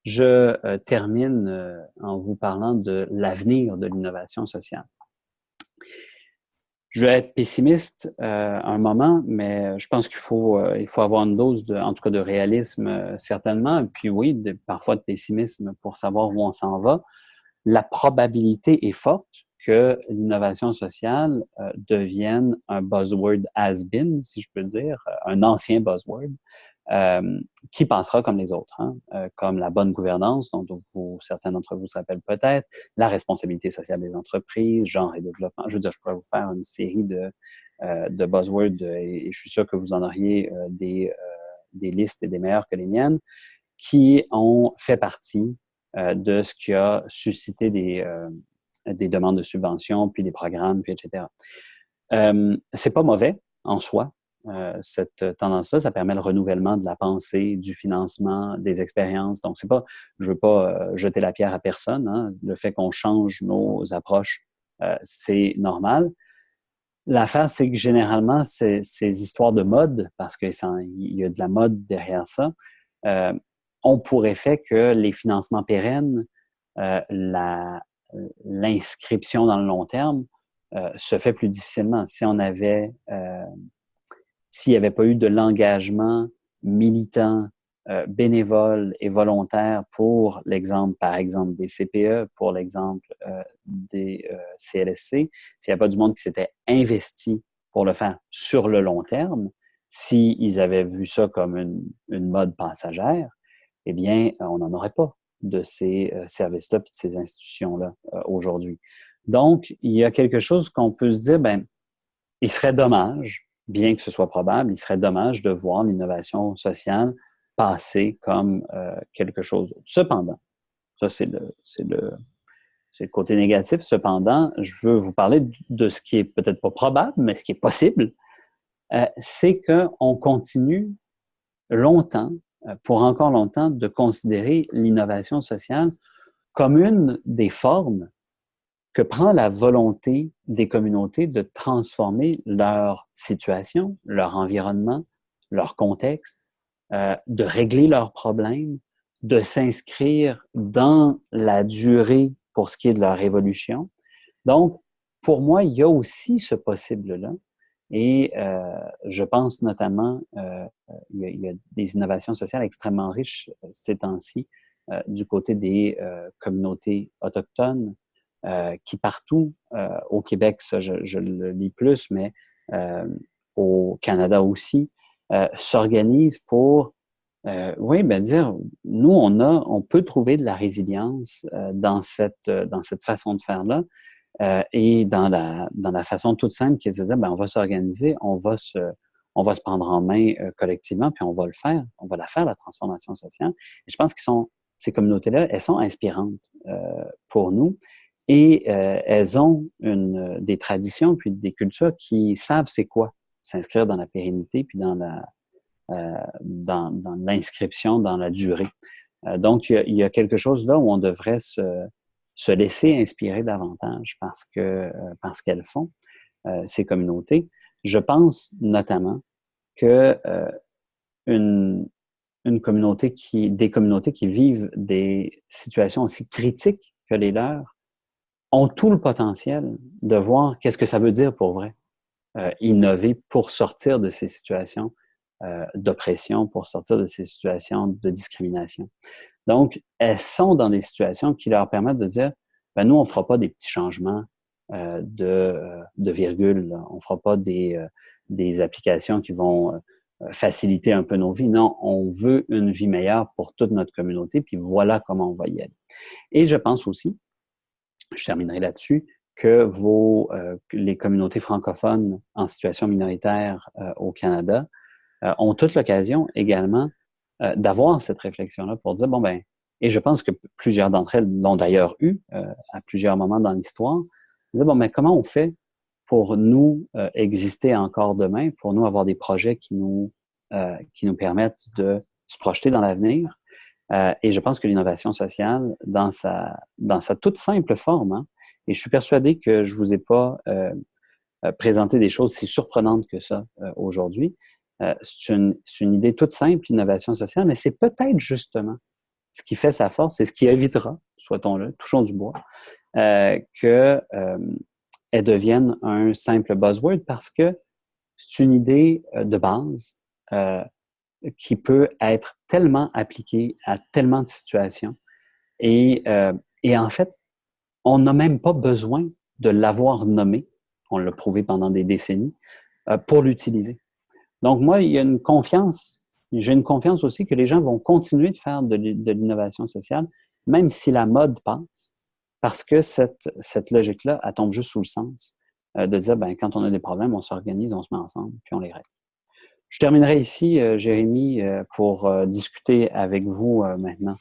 Je termine en vous parlant de l'avenir de l'innovation sociale. Je vais être pessimiste un moment, mais je pense qu'il faut, il faut avoir une dose, en tout cas de réalisme certainement, puis oui, parfois de pessimisme pour savoir où on s'en va. La probabilité est forte que l'innovation sociale devienne un buzzword has-been, si je peux dire, un ancien buzzword, qui passera comme les autres, comme la bonne gouvernance, dont certains d'entre vous se rappellent peut-être, la responsabilité sociale des entreprises, genre et développement. Je veux dire, je pourrais vous faire une série de buzzwords et je suis sûr que vous en auriez des listes et des meilleures que les miennes, qui ont fait partie de ce qui a suscité des demandes de subventions, puis des programmes, puis etc. C'est pas mauvais en soi, cette tendance-là. Ça permet le renouvellement de la pensée, du financement, des expériences. Donc, c'est pas, je veux pas jeter la pierre à personne, hein. Le fait qu'on change nos approches, c'est normal. L'affaire, c'est que généralement, ces histoires de mode, parce qu'il y a de la mode derrière ça, ont pour effet que les financements pérennes, l'inscription dans le long terme se fait plus difficilement. S'il n'y avait pas eu de l'engagement militant, bénévole et volontaire pour l'exemple, par exemple, des CPE, pour l'exemple des CLSC, s'il n'y a pas du monde qui s'était investi pour le faire sur le long terme, s'ils avaient vu ça comme une mode passagère, eh bien, on n'en aurait pas de ces services-là et de ces institutions-là aujourd'hui. Donc, il y a quelque chose qu'on peut se dire, ben, il serait dommage, bien que ce soit probable, il serait dommage de voir l'innovation sociale passer comme quelque chose d'autre. Cependant, ça c'est le côté négatif. Cependant, je veux vous parler de ce qui est peut-être pas probable, mais ce qui est possible, c'est qu'on continue longtemps, pour encore longtemps, de considérer l'innovation sociale comme une des formes que prend la volonté des communautés de transformer leur situation, leur environnement, leur contexte, de régler leurs problèmes, de s'inscrire dans la durée pour ce qui est de leur évolution. Donc, pour moi, il y a aussi ce possible-là. Et je pense notamment, il y a des innovations sociales extrêmement riches ces temps-ci du côté des communautés autochtones, qui partout au Québec, ça je le lis plus, mais au Canada aussi, s'organisent pour oui, ben dire, nous, on peut trouver de la résilience dans cette façon de faire-là et dans la façon toute simple qui est de dire, ben, on va s'organiser, on va se prendre en main collectivement, puis on va le faire, on va la faire, la transformation sociale. Et je pense que ces communautés-là, elles sont inspirantes pour nous et elles ont des traditions puis des cultures qui savent c'est quoi s'inscrire dans la pérennité puis dans l'inscription dans la durée. Donc, il y a quelque chose là où on devrait se laisser inspirer davantage parce qu'elles font ces communautés. Je pense notamment que des communautés qui vivent des situations aussi critiques que les leurs ont tout le potentiel de voir qu'est-ce que ça veut dire pour vrai, innover pour sortir de ces situations d'oppression, pour sortir de ces situations de discrimination. Donc, elles sont dans des situations qui leur permettent de dire, ben nous, on ne fera pas des petits changements de virgule, là. On ne fera pas des applications qui vont faciliter un peu nos vies. Non, on veut une vie meilleure pour toute notre communauté, puis voilà comment on va y aller. Et je pense aussi, je terminerai là-dessus, que les communautés francophones en situation minoritaire au Canada ont toute l'occasion également d'avoir cette réflexion-là pour dire, bon, ben, et je pense que plusieurs d'entre elles l'ont d'ailleurs eu à plusieurs moments dans l'histoire, de dire, bon, ben, comment on fait pour nous exister encore demain, pour nous avoir des projets qui nous permettent de se projeter dans l'avenir. Et je pense que l'innovation sociale, dans sa toute simple forme, hein, et je suis persuadé que je vous ai pas présenté des choses si surprenantes que ça aujourd'hui. C'est une idée toute simple, l'innovation sociale, mais c'est peut-être justement ce qui fait sa force et ce qui évitera, souhaitons-le, touchons du bois, que elles deviennent un simple buzzword parce que c'est une idée de base qui peut être tellement appliquée à tellement de situations. Et en fait, on n'a même pas besoin de l'avoir nommé, on l'a prouvé pendant des décennies, pour l'utiliser. Donc moi, il y a une confiance, j'ai une confiance aussi que les gens vont continuer de faire de l'innovation sociale, même si la mode passe, parce que cette logique-là, elle tombe juste sous le sens de dire, ben, quand on a des problèmes, on s'organise, on se met ensemble, puis on les règle. Je terminerai ici, Jérémy, pour discuter avec vous maintenant.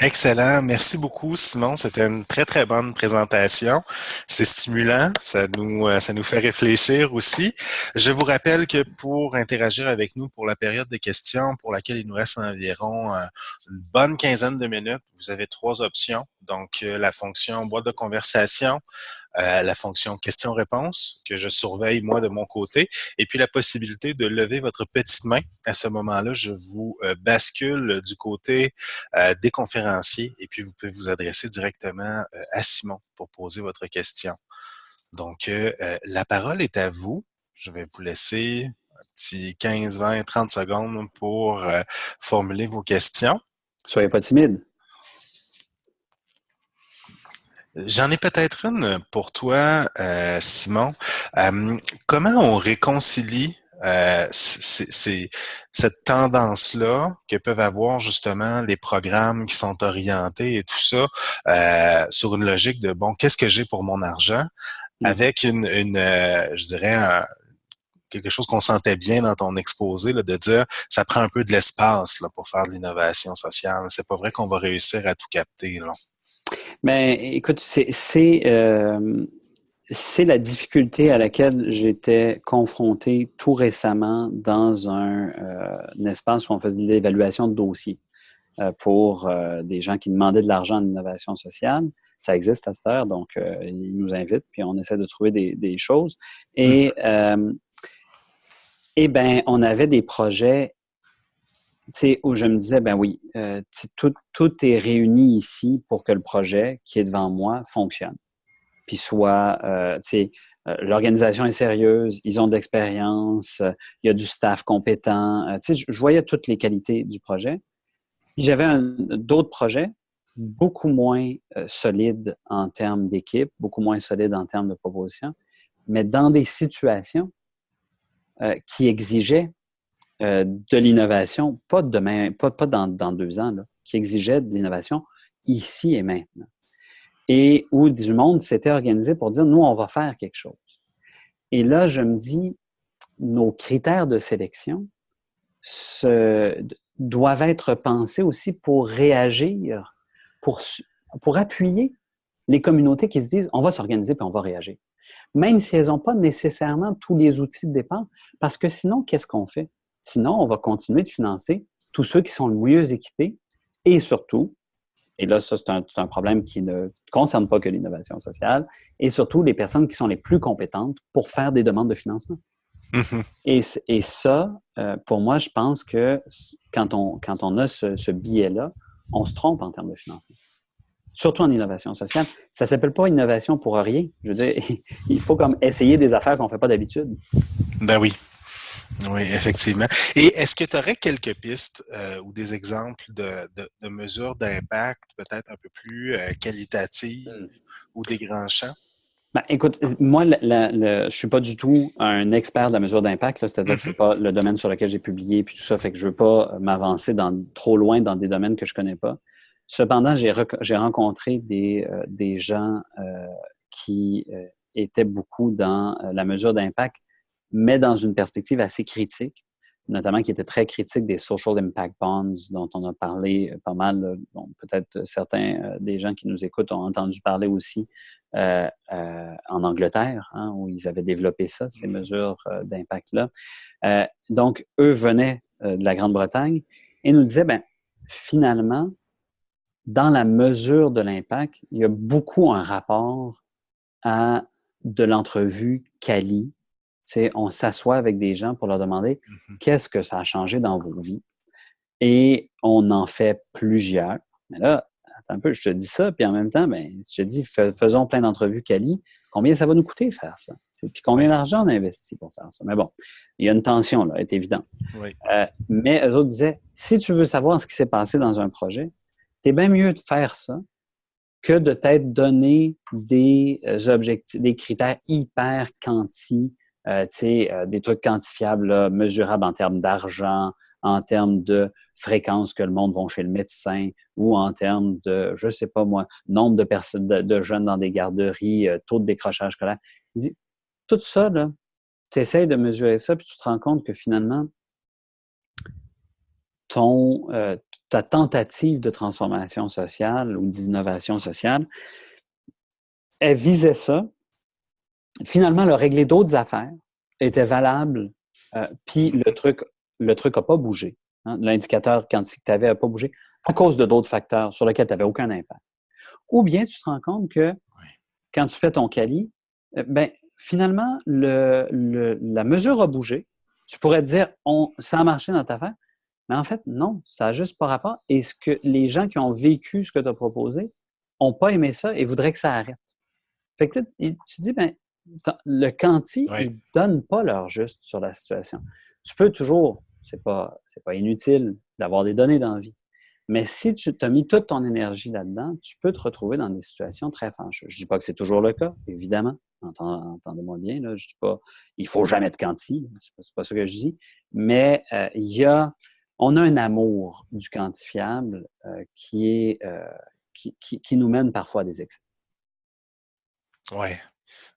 Excellent. Merci beaucoup, Simon. C'était une très, très bonne présentation. C'est stimulant. Ça nous fait réfléchir aussi. Je vous rappelle que pour interagir avec nous pour la période de questions, pour laquelle il nous reste environ une bonne quinzaine de minutes, vous avez 3 options. Donc, la fonction boîte de conversation, la fonction questions-réponses que je surveille moi de mon côté, et puis la possibilité de lever votre petite main. À ce moment-là, je vous bascule du côté des conférenciers et puis vous pouvez vous adresser directement à Simon pour poser votre question. Donc, la parole est à vous. Je vais vous laisser un petit 15, 20, 30 secondes pour formuler vos questions. Soyez pas timide. J'en ai peut-être une pour toi, Simon. Comment on réconcilie cette tendance-là que peuvent avoir justement les programmes qui sont orientés et tout ça sur une logique de, bon, qu'est-ce que j'ai pour mon argent avec je dirais, quelque chose qu'on sentait bien dans ton exposé, là, de dire ça prend un peu de l'espace là, pour faire de l'innovation sociale. C'est pas vrai qu'on va réussir à tout capter, là. Mais écoute, c'est la difficulté à laquelle j'étais confronté tout récemment dans un espace où on faisait de l'évaluation de dossiers pour des gens qui demandaient de l'argent en innovation sociale. Ça existe à cette heure, donc ils nous invitent, puis on essaie de trouver des choses. Et ben, on avait des projets où je me disais, ben oui, tout est réuni ici pour que le projet qui est devant moi fonctionne. Puis soit, l'organisation est sérieuse, ils ont de l'expérience, il y a du staff compétent. Je voyais toutes les qualités du projet. Puis j'avais d'autres projets beaucoup moins solides en termes d'équipe, beaucoup moins solides en termes de proposition, mais dans des situations qui exigeaient de l'innovation, pas demain, pas dans 2 ans, là, qui exigeait de l'innovation ici et maintenant. Et où du monde s'était organisé pour dire, nous, on va faire quelque chose. Et là, je me dis, nos critères de sélection doivent être pensés aussi pour réagir, pour appuyer les communautés qui se disent, on va s'organiser puis on va réagir. Même si elles n'ont pas nécessairement tous les outils de départ, parce que sinon, qu'est-ce qu'on fait? Sinon, on va continuer de financer tous ceux qui sont le mieux équipés et surtout, et là, ça, c'est un problème qui ne concerne pas que l'innovation sociale, et surtout les personnes qui sont les plus compétentes pour faire des demandes de financement. Et ça, pour moi, je pense que quand on a ce biais-là, on se trompe en termes de financement. Surtout en innovation sociale. Ça ne s'appelle pas innovation pour rien. Je veux dire, il faut comme essayer des affaires qu'on ne fait pas d'habitude. Ben oui. Oui, effectivement. Et est-ce que tu aurais quelques pistes ou des exemples de mesures d'impact peut-être un peu plus qualitatives ou des grands champs? Ben, écoute, moi, je ne suis pas du tout un expert de la mesure d'impact, c'est-à-dire que ce n'est pas le domaine sur lequel j'ai publié puis tout ça, fait que je ne veux pas m'avancer trop loin dans des domaines que je ne connais pas. Cependant, j'ai rencontré des gens qui était beaucoup dans la mesure d'impact, mais dans une perspective assez critique, notamment qui était très critique des social impact bonds dont on a parlé pas mal, dont peut-être certains des gens qui nous écoutent ont entendu parler aussi en Angleterre, hein, où ils avaient développé ça, ces mesures d'impact-là. Donc, eux venaient de la Grande-Bretagne et nous disaient, ben, finalement, dans la mesure de l'impact, il y a beaucoup un rapport à de l'entrevue quali. Tu sais, on s'assoit avec des gens pour leur demander qu'est-ce que ça a changé dans vos vies. Et on en fait plusieurs. Mais là, attends un peu, je te dis ça, puis en même temps, ben, je te dis, faisons plein d'entrevues quali. Combien ça va nous coûter faire ça? Puis combien d'argent on investit pour faire ça? Mais bon, il y a une tension, là, c'est évident. Oui. Mais eux autres disaient, si tu veux savoir ce qui s'est passé dans un projet, c'est bien mieux de faire ça que de t'être donné des objectifs, des critères hyper quanti, des trucs quantifiables, là, mesurables en termes d'argent, en termes de fréquence que le monde va chez le médecin ou en termes de, je sais pas moi, nombre de personnes, de jeunes dans des garderies, taux de décrochage scolaire. Il dit, tout ça, là, tu essaies de mesurer ça, puis tu te rends compte que finalement, ta tentative de transformation sociale ou d'innovation sociale, elle visait ça. Finalement, elle a réglé d'autres affaires, était valable, puis le truc n'a pas bougé. Hein? L'indicateur quantique que tu avais n'a pas bougé à cause de d'autres facteurs sur lesquels tu n'avais aucun impact. Ou bien tu te rends compte que quand tu fais ton quali, ben, finalement, la mesure a bougé. Tu pourrais te dire, ça a marché dans ta affaire, mais en fait, non, ça n'a juste pas rapport. Et ce que les gens qui ont vécu ce que tu as proposé n'ont pas aimé ça et voudraient que ça arrête. Fait que tu dis, ben, le quanti, ils ne donnent pas leur juste sur la situation. Tu peux toujours, c'est pas inutile d'avoir des données dans la vie. Mais si tu as mis toute ton énergie là-dedans, tu peux te retrouver dans des situations très fâcheuses. Je ne dis pas que c'est toujours le cas, évidemment. Entendez-moi bien, là, je ne dis pas il ne faut jamais de quanti, c'est pas ça que je dis. Mais on a un amour du quantifiable qui nous mène parfois à des excès. Oui.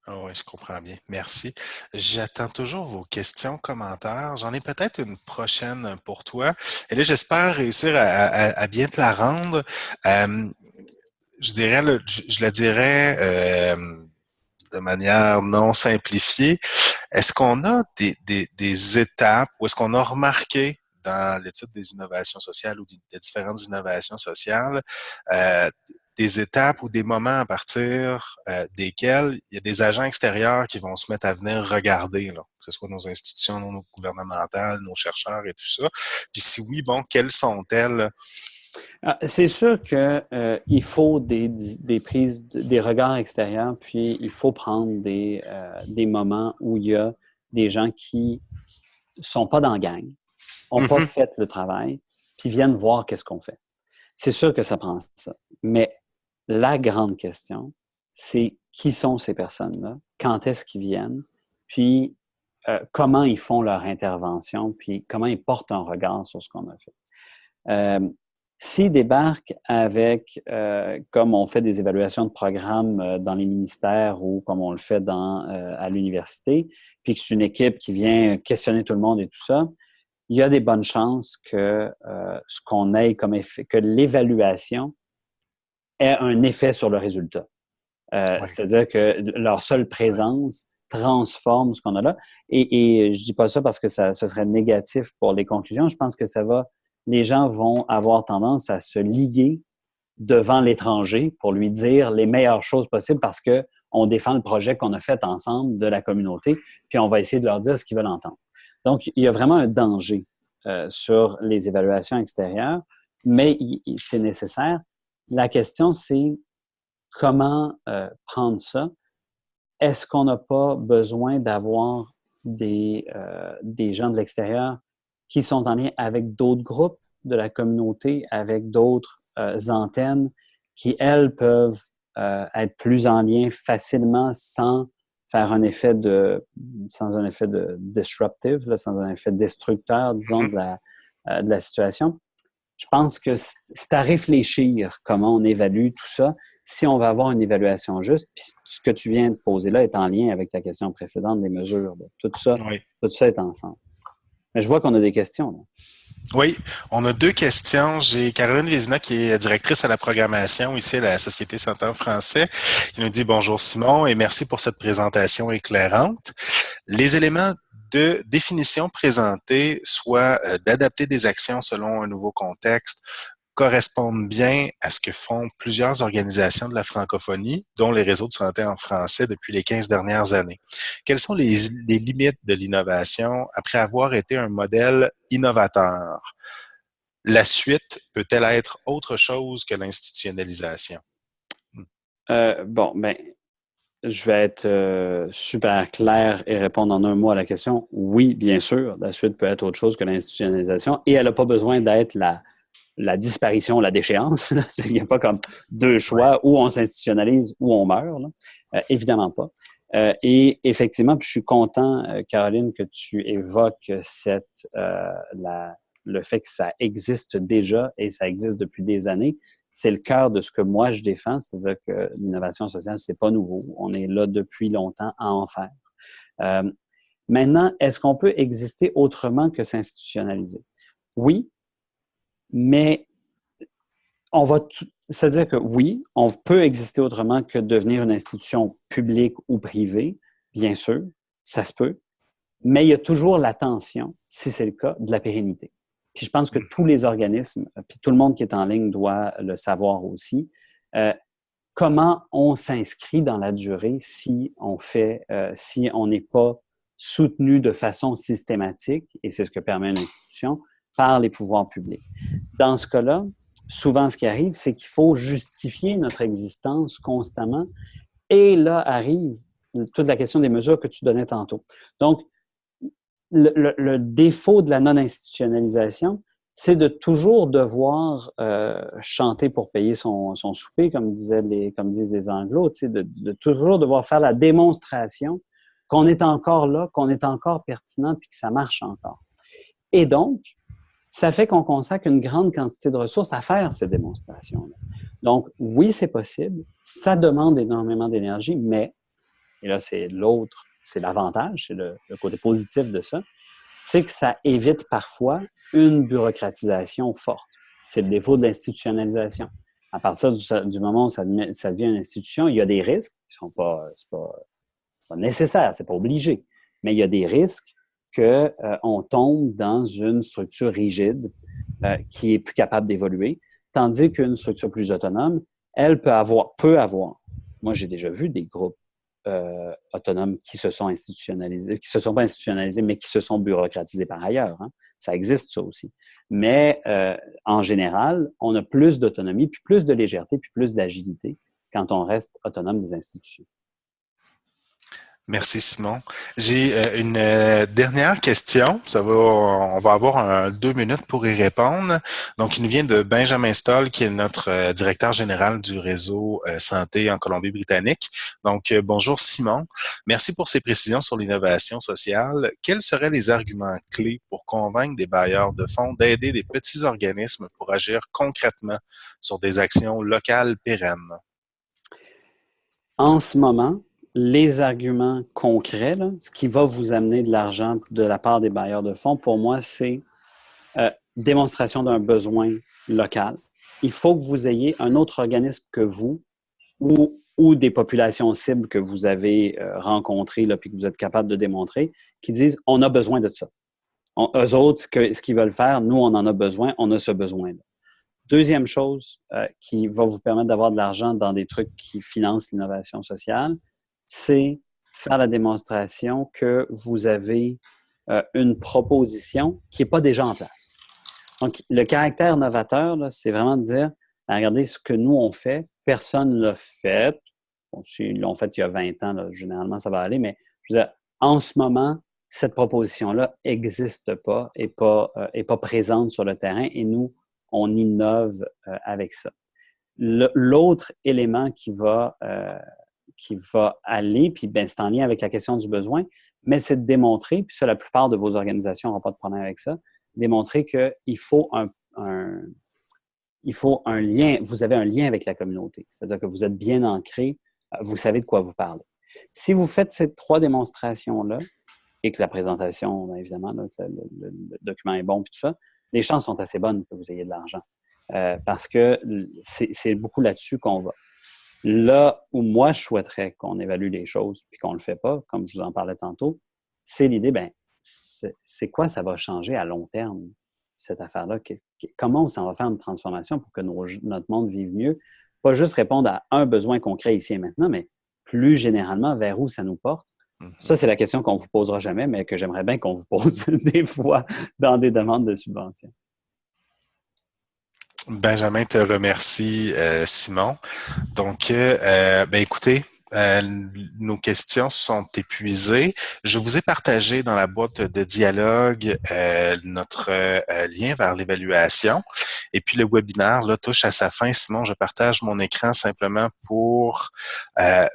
Oh oui, je comprends bien. Merci. J'attends toujours vos questions, commentaires. J'en ai peut-être une prochaine pour toi. Et là, j'espère réussir à bien te la rendre. Je dirais, je la dirais de manière non simplifiée. Est-ce qu'on a des étapes ou est-ce qu'on a remarqué dans l'étude des innovations sociales ou des différentes innovations sociales des étapes ou des moments à partir desquels il y a des agents extérieurs qui vont se mettre à venir regarder, là, que ce soit nos institutions, nos gouvernementales, nos chercheurs et tout ça. Puis si oui, bon, quelles sont-elles? C'est sûr que il faut des prises, des regards extérieurs, puis il faut prendre des moments où il y a des gens qui sont pas dans la gang, n'ont pas fait le travail, puis viennent voir qu'est-ce qu'on fait. C'est sûr que ça prend ça. Mais la grande question, c'est qui sont ces personnes-là, quand est-ce qu'ils viennent, puis comment ils font leur intervention, puis comment ils portent un regard sur ce qu'on a fait. S'ils débarquent avec, comme on fait des évaluations de programmes dans les ministères ou comme on le fait à l'université, puis que c'est une équipe qui vient questionner tout le monde et tout ça, il y a des bonnes chances que ce qu'on ait comme effet, que l'évaluation ait un effet sur le résultat. C'est-à-dire que leur seule présence transforme ce qu'on a là. Et je dis pas ça parce que ce serait négatif pour les conclusions. Je pense que les gens vont avoir tendance à se liguer devant l'étranger pour lui dire les meilleures choses possibles parce que on défend le projet qu'on a fait ensemble de la communauté, puis on va essayer de leur dire ce qu'ils veulent entendre. Donc, il y a vraiment un danger sur les évaluations extérieures, mais c'est nécessaire. La question, c'est comment prendre ça? Est-ce qu'on n'a pas besoin d'avoir des gens de l'extérieur qui sont en lien avec d'autres groupes de la communauté, avec d'autres antennes qui, elles, peuvent être plus en lien facilement sans un effet de disruptive, là, sans un effet destructeur, disons, de la situation. je pense que c'est à réfléchir comment on évalue tout ça, si on va avoir une évaluation juste. Puis ce que tu viens de poser là est en lien avec ta question précédente des mesures. Tout ça est ensemble. Mais je vois qu'on a des questions, là. Oui, on a deux questions. J'ai Caroline Vézina qui est directrice à la programmation ici à la Société Santé Français. Qui nous dit bonjour Simon et merci pour cette présentation éclairante. Les éléments de définition présentés, soit d'adapter des actions selon un nouveau contexte, correspondent bien à ce que font plusieurs organisations de la francophonie, dont les réseaux de santé en français depuis les 15 dernières années. Quelles sont les limites de l'innovation après avoir été un modèle innovateur? La suite peut-elle être autre chose que l'institutionnalisation? Je vais être super clair et répondre en un mot à la question. Oui, bien sûr, la suite peut être autre chose que l'institutionnalisation et elle n'a pas besoin d'être la disparition, la déchéance. Il n'y a pas comme deux choix, ou on s'institutionnalise ou on meurt. Évidemment pas. Et effectivement, puis je suis content, Caroline, que tu évoques le fait que ça existe déjà et ça existe depuis des années. C'est le cœur de ce que moi je défends, c'est-à-dire que l'innovation sociale, c'est pas nouveau. On est là depuis longtemps à en faire. Maintenant, est-ce qu'on peut exister autrement que s'institutionnaliser? Oui, mais c'est-à-dire que oui, on peut exister autrement que devenir une institution publique ou privée, bien sûr, ça se peut, mais il y a toujours la tension, si c'est le cas, de la pérennité. Puis je pense que tous les organismes, puis tout le monde qui est en ligne doit le savoir aussi, comment on s'inscrit dans la durée si on n'est pas soutenu de façon systématique, et c'est ce que permet l'institution, par les pouvoirs publics. Dans ce cas-là, souvent ce qui arrive, c'est qu'il faut justifier notre existence constamment, et là arrive toute la question des mesures que tu donnais tantôt. Donc, le défaut de la non-institutionnalisation, c'est de toujours devoir chanter pour payer son souper, comme disent les Anglos, de toujours devoir faire la démonstration qu'on est encore là, qu'on est encore pertinent, puis que ça marche encore. Et donc, ça fait qu'on consacre une grande quantité de ressources à faire ces démonstrations-là. Donc, oui, c'est possible, ça demande énormément d'énergie, mais, et là, c'est l'avantage, c'est le côté positif de ça, c'est que ça évite parfois une bureaucratisation forte. C'est le défaut de l'institutionnalisation. À partir du moment où ça devient une institution, il y a des risques qui sont c'est pas nécessaire, c'est pas obligé, mais il y a des risques qu'on tombe dans une structure rigide qui est plus capable d'évoluer, tandis qu'une structure plus autonome, elle peut avoir, moi j'ai déjà vu des groupes autonomes qui se sont institutionnalisés, qui se sont pas institutionnalisés, mais qui se sont bureaucratisés par ailleurs. Hein. Ça existe ça aussi. Mais en général, on a plus d'autonomie, puis plus de légèreté, puis plus d'agilité quand on reste autonome des institutions. Merci Simon. J'ai une dernière question. On va avoir 2 minutes pour y répondre. Donc, il nous vient de Benjamin Stoll, qui est notre directeur général du réseau santé en Colombie-Britannique. Donc, bonjour Simon. Merci pour ces précisions sur l'innovation sociale. Quels seraient les arguments clés pour convaincre des bailleurs de fonds d'aider des petits organismes pour agir concrètement sur des actions locales pérennes? En ce moment, les arguments concrets, là, ce qui va vous amener de l'argent de la part des bailleurs de fonds, pour moi, c'est démonstration d'un besoin local. Il faut que vous ayez un autre organisme que vous ou des populations cibles que vous avez rencontrées puis que vous êtes capable de démontrer, qui disent « on a besoin de ça ». Eux autres, ce qu'ils veulent faire, nous, on en a besoin, on a ce besoin-là. Deuxième chose qui va vous permettre d'avoir de l'argent dans des trucs qui financent l'innovation sociale, c'est faire la démonstration que vous avez une proposition qui n'est pas déjà en place. Donc, le caractère novateur, là, c'est vraiment de dire, regardez ce que nous, on fait, personne ne l'a fait. Bon, ils l'ont fait il y a 20 ans, là, généralement, ça va aller, mais je veux dire, en ce moment, cette proposition-là n'existe pas, n'est pas présente sur le terrain et nous, on innove avec ça. L'autre élément qui va aller, puis ben, c'est en lien avec la question du besoin, mais c'est de démontrer, puis ça, la plupart de vos organisations n'auront pas de problème avec ça, démontrer qu'il faut il faut un lien, vous avez un lien avec la communauté, c'est-à-dire que vous êtes bien ancré, vous savez de quoi vous parlez. Si vous faites ces 3 démonstrations-là, et que la présentation, bien évidemment, là, que le document est bon, puis tout ça, les chances sont assez bonnes que vous ayez de l'argent. Parce que c'est beaucoup là-dessus qu'on va. Là où moi, je souhaiterais qu'on évalue les choses, puis qu'on ne le fait pas, comme je vous en parlais tantôt, c'est l'idée, ben, c'est quoi ça va changer à long terme, cette affaire-là? Comment ça va faire une transformation pour que notre monde vive mieux? Pas juste répondre à un besoin concret ici et maintenant, mais plus généralement, vers où ça nous porte? Ça, c'est la question qu'on ne vous posera jamais, mais que j'aimerais bien qu'on vous pose des fois dans des demandes de subventions. Benjamin te remercie, Simon. Donc, ben écoutez, nos questions sont épuisées. Je vous ai partagé dans la boîte de dialogue notre lien vers l'évaluation. Et puis le webinaire là, touche à sa fin. Simon, je partage mon écran simplement pour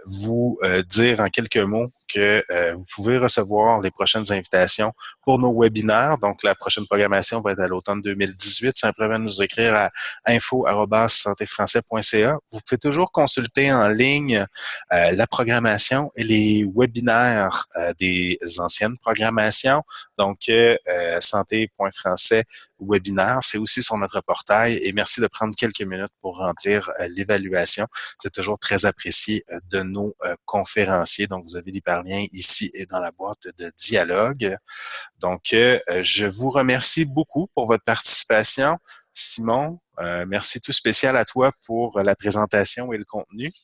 vous dire en quelques mots que vous pouvez recevoir les prochaines invitations pour nos webinaires. Donc, la prochaine programmation va être à l'automne 2018. Simplement nous écrire à info@santéfrançais.ca. Vous pouvez toujours consulter en ligne la programmation et les webinaires des anciennes programmations. Donc, santé.français webinaire, c'est aussi sur notre portail. Et merci de prendre quelques minutes pour remplir l'évaluation. C'est toujours très apprécié de nos conférenciers. Donc, vous avez l'hyperlien ici et dans la boîte de dialogue. Donc, je vous remercie beaucoup pour votre participation. Simon, merci tout spécial à toi pour la présentation et le contenu.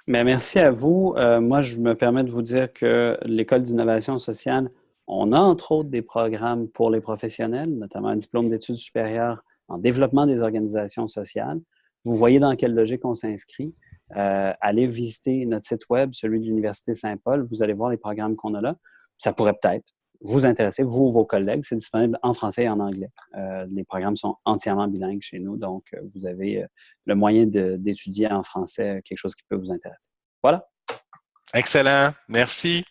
Mais merci à vous. Moi, je me permets de vous dire que l'École d'innovation sociale, on a entre autres des programmes pour les professionnels, notamment un diplôme d'études supérieures en développement des organisations sociales. Vous voyez dans quelle logique on s'inscrit. Allez visiter notre site web, celui de l'Université Saint-Paul. Vous allez voir les programmes qu'on a là. Ça pourrait peut-être vous intéresser, vous ou vos collègues. C'est disponible en français et en anglais. Les programmes sont entièrement bilingues chez nous, donc vous avez le moyen d'étudier en français quelque chose qui peut vous intéresser. Voilà. Excellent. Merci.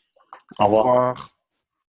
Au Au revoir. revoir.